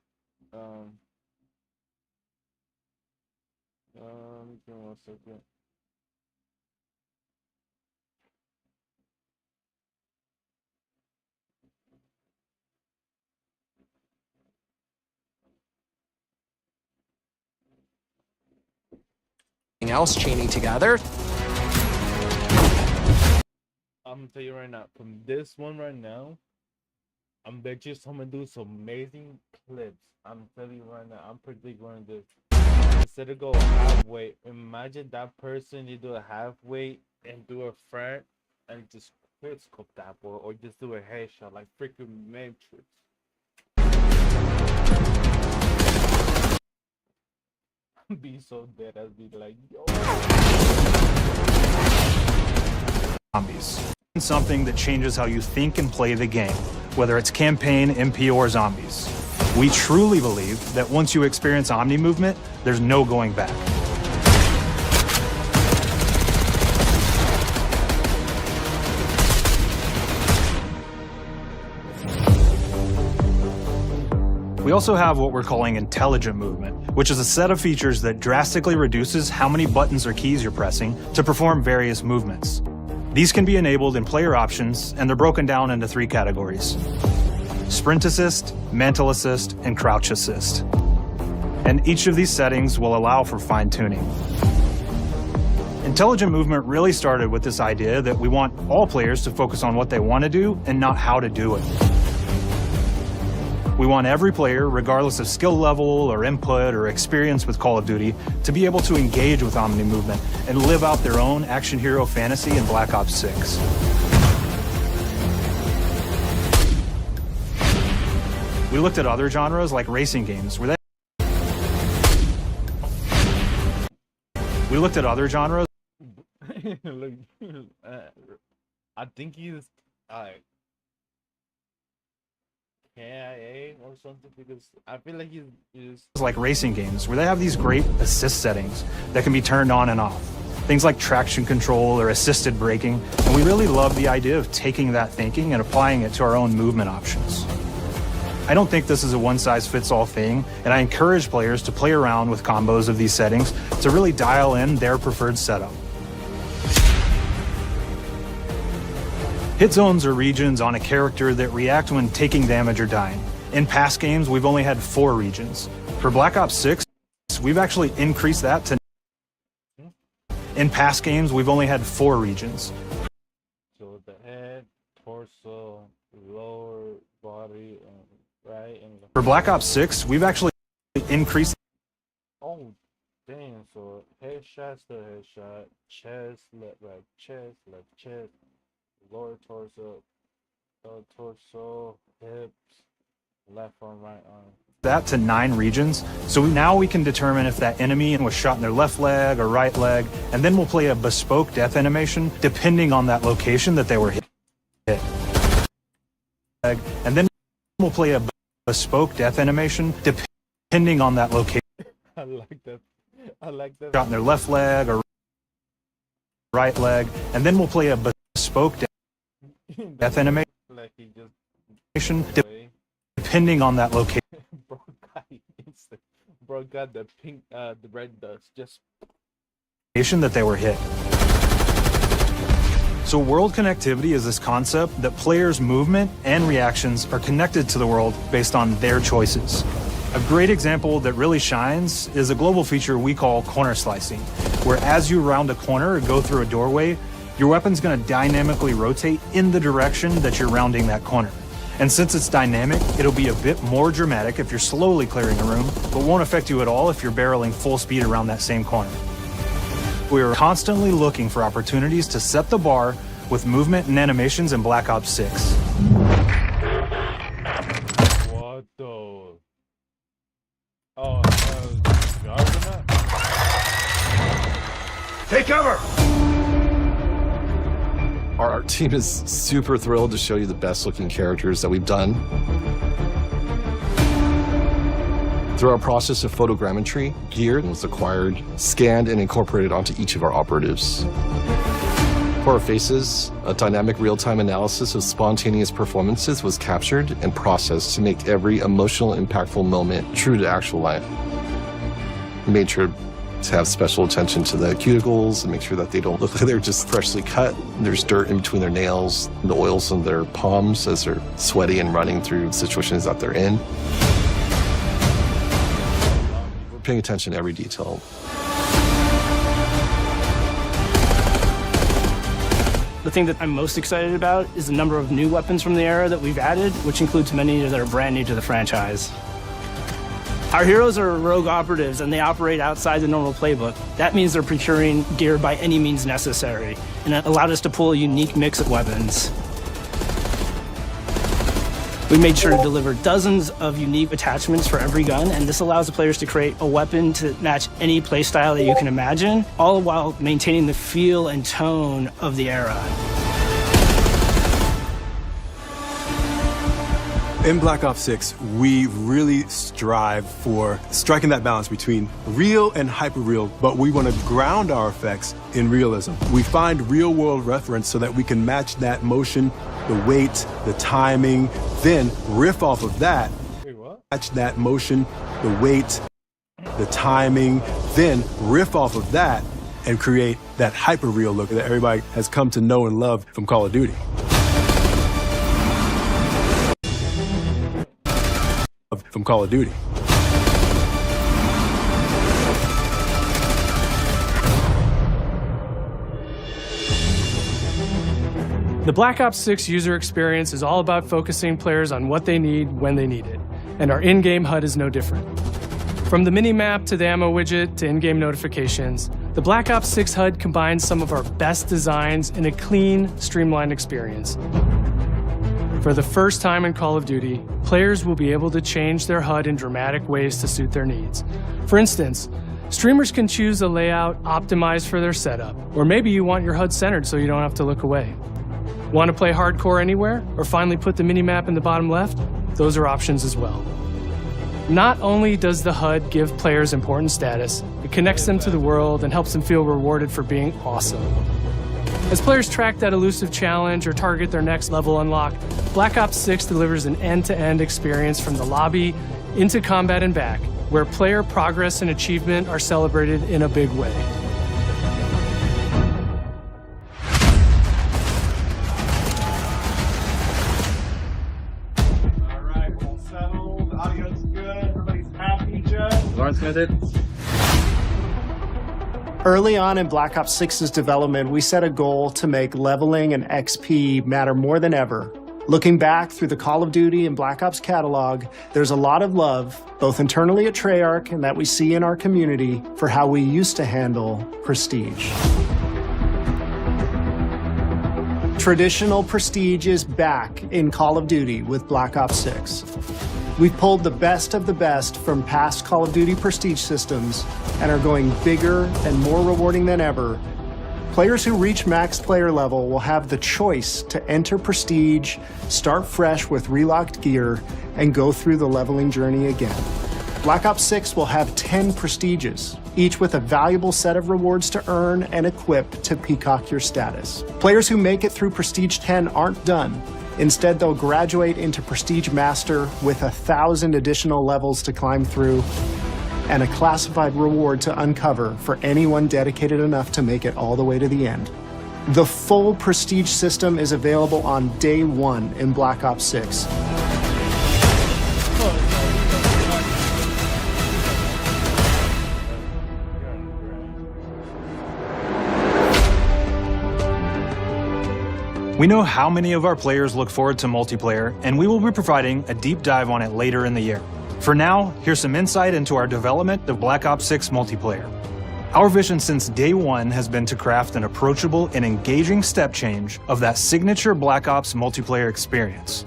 Give me 1 second. Else chaining together. I'm gonna tell you right now, from this one right now, I'm bet you someone do some amazing clips. I'm telling you right now, I'm predicting this. Instead of go halfway, imagine that person, you do a halfway and do a front and just quick scope that boy, or just do a headshot like freaking Matrix. I'd be so dead, I'd be like, yo. Zombies. Something that changes how you think and play the game, whether it's campaign, MP, or zombies. We truly believe that once you experience Omni movement, there's no going back. We also have what we're calling intelligent movement, which is a set of features that drastically reduces how many buttons or keys you're pressing to perform various movements. These can be enabled in player options, and they're broken down into 3 categories: Sprint Assist, Mantle Assist, and Crouch Assist. And each of these settings will allow for fine-tuning. Intelligent movement really started with this idea that we want all players to focus on what they want to do and not how to do it. We want every player, regardless of skill level or input or experience with Call of Duty, to be able to engage with Omni movement and live out their own action hero fantasy in Black Ops 6. We looked at other genres like racing games, where Look, I think he's KIA or something, because I feel like he's like racing games where they have these great assist settings that can be turned on and off. Things like traction control or assisted braking. And we really love the idea of taking that thinking and applying it to our own movement options. I don't think this is a one-size-fits-all thing, and I encourage players to play around with combos of these settings to really dial in their preferred setup. Hit zones are regions on a character that react when taking damage or dying. In past games, we've only had 4 regions. For Black Ops 6, we've actually increased that to... In past games, we've only had 4 regions. torso, lower body, and right and left. For Black Ops 6, we've actually increased. Oh, damn! So headshots to headshot, chest, left, right, chest, lower torso, hips, left arm, right arm. That to 9 regions, so now we can determine if that enemy was shot in their left leg or right leg, and then we'll play a bespoke death animation depending on that location that they were hit. And then we'll play a bespoke death animation depending on that location. I like that. Shot in their left leg or right leg, and then we'll play a bespoke death animation Like he just depending on that location. Bro got the pink, the red dust. Just That they were hit. So world connectivity is this concept that players' movement and reactions are connected to the world based on their choices. A great example that really shines is a global feature we call corner slicing, where as you round a corner or go through a doorway, your weapon's going to dynamically rotate in the direction that you're rounding that corner. And since it's dynamic, it'll be a bit more dramatic if you're slowly clearing a room, but won't affect you at all if you're barreling full speed around that same corner. We are constantly looking for opportunities to set the bar with movement and animations in Black Ops 6. what the? Oh, Juggernaut? Take cover! Our team is super thrilled to show you the best looking characters that we've done. Through our process of photogrammetry, gear was acquired, scanned, and incorporated onto each of our operatives. For our faces, a dynamic real-time analysis of spontaneous performances was captured and processed to make every emotional, impactful moment true to actual life. We made sure to have special attention to the cuticles and make sure that they don't look like they're just freshly cut. There's dirt in between their nails, the oils on their palms as they're sweaty and running through situations that they're in. We're paying attention to every detail. The thing that I'm most excited about is the number of new weapons from the era that we've added, which includes many that are brand new to the franchise. Our heroes are rogue operatives, and they operate outside the normal playbook. That means they're procuring gear by any means necessary, and it allowed us to pull a unique mix of weapons. We made sure to deliver dozens of unique attachments for every gun, and this allows the players to create a weapon to match any playstyle that you can imagine, all while maintaining the feel and tone of the era. In Black Ops 6, we really strive for striking that balance between real and hyper-real, but we want to ground our effects in realism. We find real-world reference so that we can match that motion, the weight, the timing, then riff off of that. Wait, what? Match that motion, the weight, the timing, then riff off of that and create that hyper-real look that everybody has come to know and love from Call of Duty. From Call of Duty. The Black Ops 6 user experience is all about focusing players on what they need when they need it, and our in-game HUD is no different. From the mini-map to the ammo widget to in-game notifications, the Black Ops 6 HUD combines some of our best designs in a clean, streamlined experience. For the first time in Call of Duty, players will be able to change their HUD in dramatic ways to suit their needs. For instance, streamers can choose a layout optimized for their setup, or maybe you want your HUD centered so you don't have to look away. Want to play hardcore anywhere, or finally put the minimap in the bottom left? Those are options as well. Not only does the HUD give players important status, it connects them to the world and helps them feel rewarded for being awesome. As players track that elusive challenge or target their next level unlock, Black Ops 6 delivers an end-to-end experience from the lobby into combat and back, where player progress and achievement are celebrated in a big way. Alright, all settled, audio's good, everybody's happy, Joe? Lawrence, got it? Early on in Black Ops 6's development, we set a goal to make leveling and XP matter more than ever. Looking back through the Call of Duty and Black Ops catalog, there's a lot of love, both internally at Treyarch and that we see in our community, for how we used to handle prestige. Traditional prestige is back in Call of Duty with Black Ops 6. We've pulled the best of the best from past Call of Duty prestige systems and are going bigger and more rewarding than ever. Players who reach max player level will have the choice to enter prestige, start fresh with relocked gear, and go through the leveling journey again. Black Ops 6 will have 10 prestiges, each with a valuable set of rewards to earn and equip to peacock your status. Players who make it through Prestige 10 aren't done. Instead, they'll graduate into Prestige Master with 1,000 additional levels to climb through and a classified reward to uncover for anyone dedicated enough to make it all the way to the end. The full Prestige system is available on day one in Black Ops 6. We know how many of our players look forward to multiplayer, and we will be providing a deep dive on it later in the year. For now, here's some insight into our development of Black Ops 6 multiplayer. Our vision since day one has been to craft an approachable and engaging step change of that signature Black Ops multiplayer experience.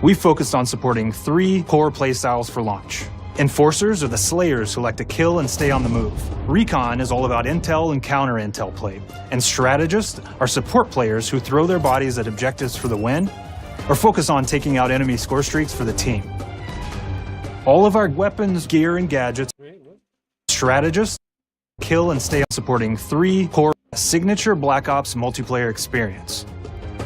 We focused on supporting 3 core playstyles for launch. Enforcers are the slayers who like to kill and stay on the move. Recon is all about intel and counter-intel play. And strategists are support players who throw their bodies at objectives for the win or focus on taking out enemy score streaks for the team. All of our weapons, gear, and gadgets, strategists, kill and stay on supporting 3 core signature Black Ops multiplayer experience.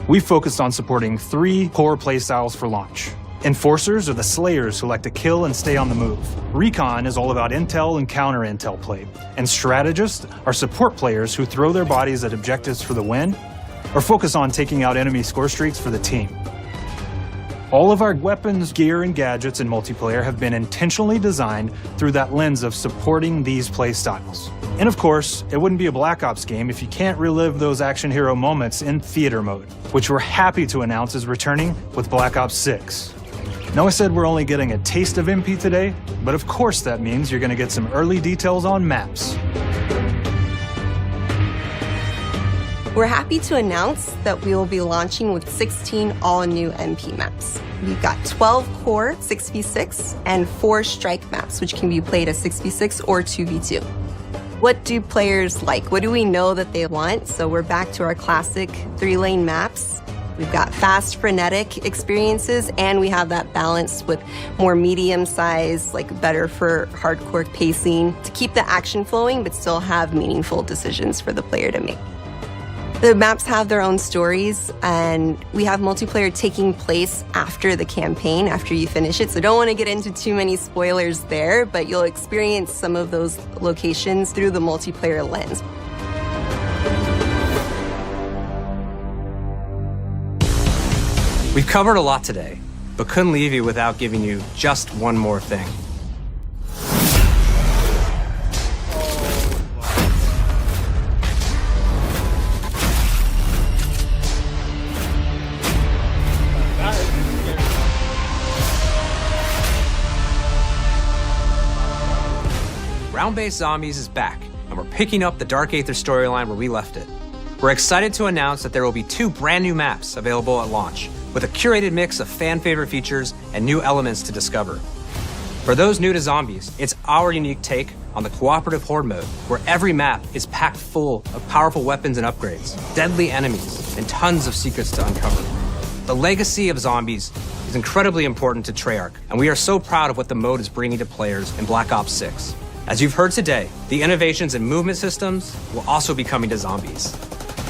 We focused on supporting 3 core playstyles for launch. Enforcers are the slayers who like to kill and stay on the move. Recon is all about intel and counter-intel play. And strategists are support players who throw their bodies at objectives for the win or focus on taking out enemy score streaks for the team. All of our weapons, gear, and gadgets in multiplayer have been intentionally designed through that lens of supporting these play styles. And of course, it wouldn't be a Black Ops game if you can't relive those action hero moments in theater mode, which we're happy to announce is returning with Black Ops 6. Now I said we're only getting a taste of MP today, but of course that means you're gonna get some early details on maps. We're happy to announce that we will be launching with 16 all-new MP maps. We've got 12 core 6v6 and 4 strike maps, which can be played as 6v6 or 2v2. What do players like? What do we know that they want? So we're back to our classic 3-lane maps. We've got fast, frenetic experiences, and we have that balance with more medium size, like better for hardcore pacing to keep the action flowing, but still have meaningful decisions for the player to make. The maps have their own stories, and we have multiplayer taking place after the campaign, after you finish it. So don't want to get into too many spoilers there, but you'll experience some of those locations through the multiplayer lens. We've covered a lot today, but couldn't leave you without giving you just one more thing. Round-Based Zombies is back, and we're picking up the Dark Aether storyline where we left it. We're excited to announce that there will be 2 brand new maps available at launch, with a curated mix of fan-favorite features and new elements to discover. For those new to Zombies, it's our unique take on the cooperative horde mode, where every map is packed full of powerful weapons and upgrades, deadly enemies, and tons of secrets to uncover. The legacy of Zombies is incredibly important to Treyarch, and we are so proud of what the mode is bringing to players in Black Ops 6. As you've heard today, the innovations in movement systems will also be coming to Zombies.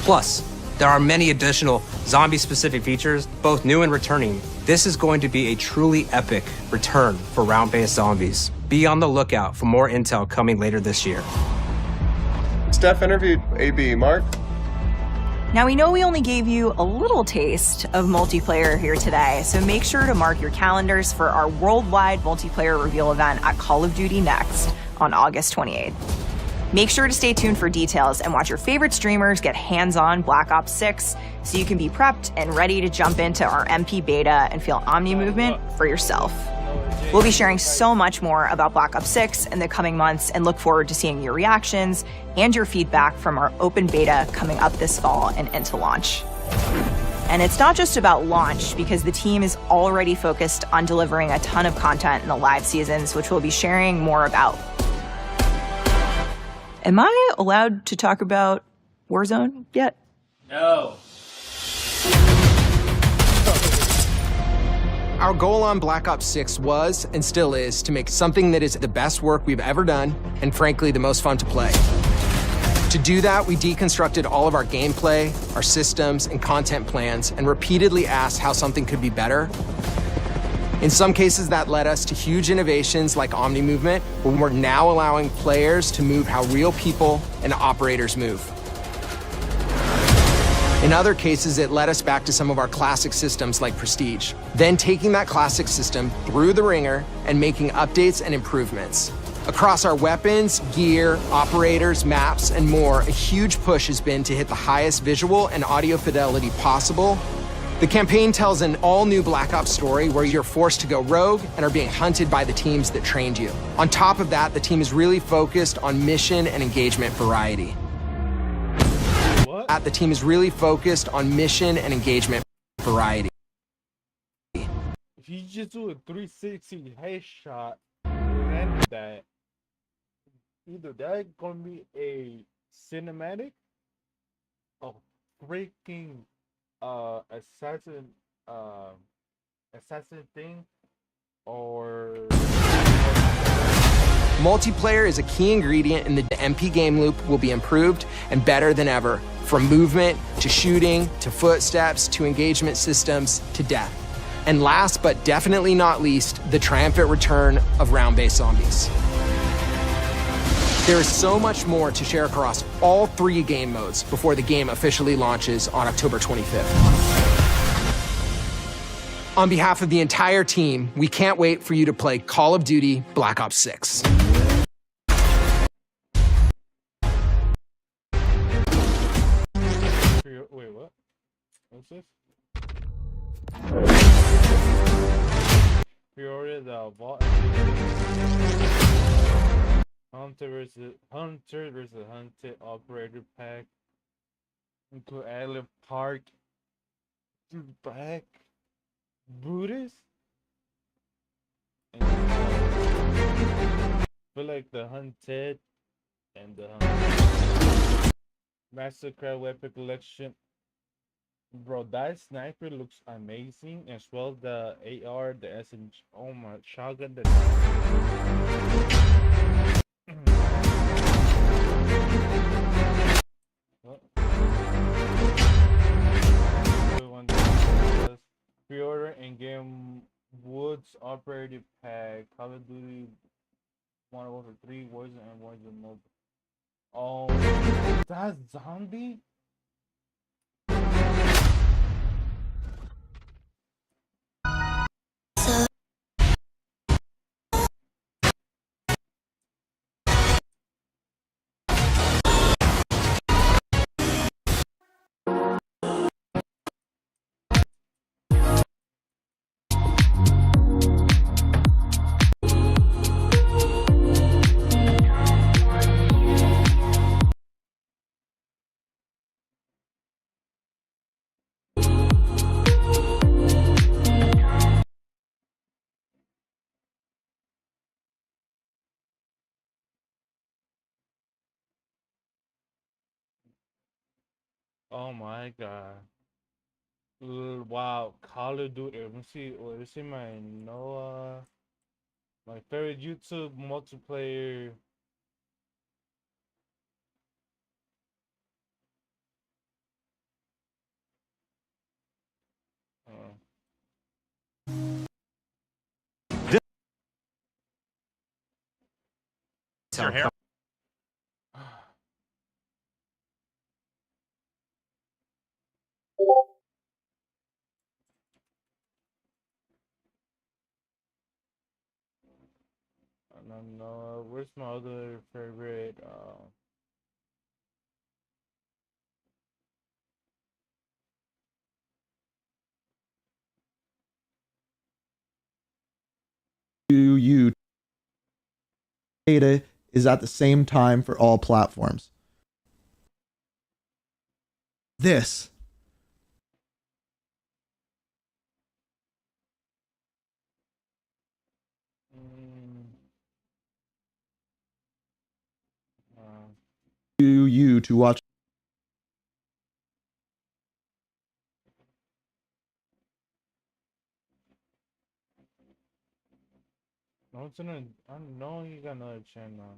Plus, there are many additional zombie-specific features, both new and returning. This is going to be a truly epic return for round-based Zombies. Be on the lookout for more intel coming later this year. Steph interviewed AB. Mark? Now, we know we only gave you a little taste of multiplayer here today, so make sure to mark your calendars for our worldwide multiplayer reveal event at Call of Duty Next on August 28th. Make sure to stay tuned for details and watch your favorite streamers get hands-on Black Ops 6 so you can be prepped and ready to jump into our MP beta and feel Omni movement for yourself. We'll be sharing so much more about Black Ops 6 in the coming months and look forward to seeing your reactions and your feedback from our open beta coming up this fall and into launch. And it's not just about launch, because the team is already focused on delivering a ton of content in the live seasons, which we'll be sharing more about. Am I allowed to talk about Warzone yet? No. Our goal on Black Ops 6 was, and still is, to make something that is the best work we've ever done, and frankly, the most fun to play. To do that, we deconstructed all of our gameplay, our systems, and content plans, and repeatedly asked how something could be better. In some cases, that led us to huge innovations like Omni Movement, where we're now allowing players to move how real people and operators move. In other cases, it led us back to some of our classic systems like Prestige, then taking that classic system through the ringer and making updates and improvements. Across our weapons, gear, operators, maps, and more, a huge push has been to hit the highest visual and audio fidelity possible. The campaign tells an all-new Black Ops story where you're forced to go rogue and are being hunted by the teams that trained you. On top of that, the team is really focused on mission and engagement variety. What? The team is really focused on mission and engagement variety. If you just do a 360 headshot, and that, either that's gonna be a cinematic, a freaking assassin thing, or Multiplayer is a key ingredient, and the MP game loop will be improved and better than ever, from movement to shooting to footsteps to engagement systems to death. And last but definitely not least, the triumphant return of round-based zombies. There is so much more to share across all 3 game modes before the game officially launches on October 25th. On behalf of the entire team, we can't wait for you to play Call of Duty Black Ops 6. wait, what? What's this? Pre-order the Vault Hunter versus Hunted Operator Pack into Allen Park. Dude, back Buddhist. And feel like the Hunted and the Massacre Weapon Collection. Bro, that sniper looks amazing, as well as the AR, the SMG, oh my, shotgun, the what? Pre-order in-game Woods Operative Pack, Call of Duty Modern Warfare 3, Warzone, and Warzone Mobile. Oh, that's zombie? Oh my god. Wow, Call of Duty. Let's see my Noah. My favorite YouTube multiplayer. Your hair. No. Where's my other favorite? You beta is at the same time for all platforms. This you to watch. No, it's in a. I know you got another channel.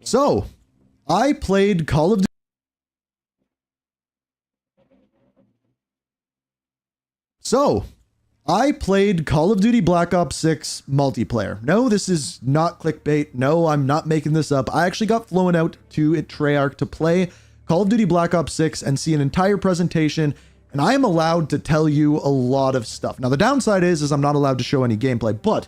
So, I played Call of Duty. Black Ops 6 multiplayer. No, this is not clickbait. No, I'm not making this up. I actually got flown out to Treyarch to play Call of Duty Black Ops 6 and see an entire presentation, and I am allowed to tell you a lot of stuff. Now, the downside is I'm not allowed to show any gameplay, but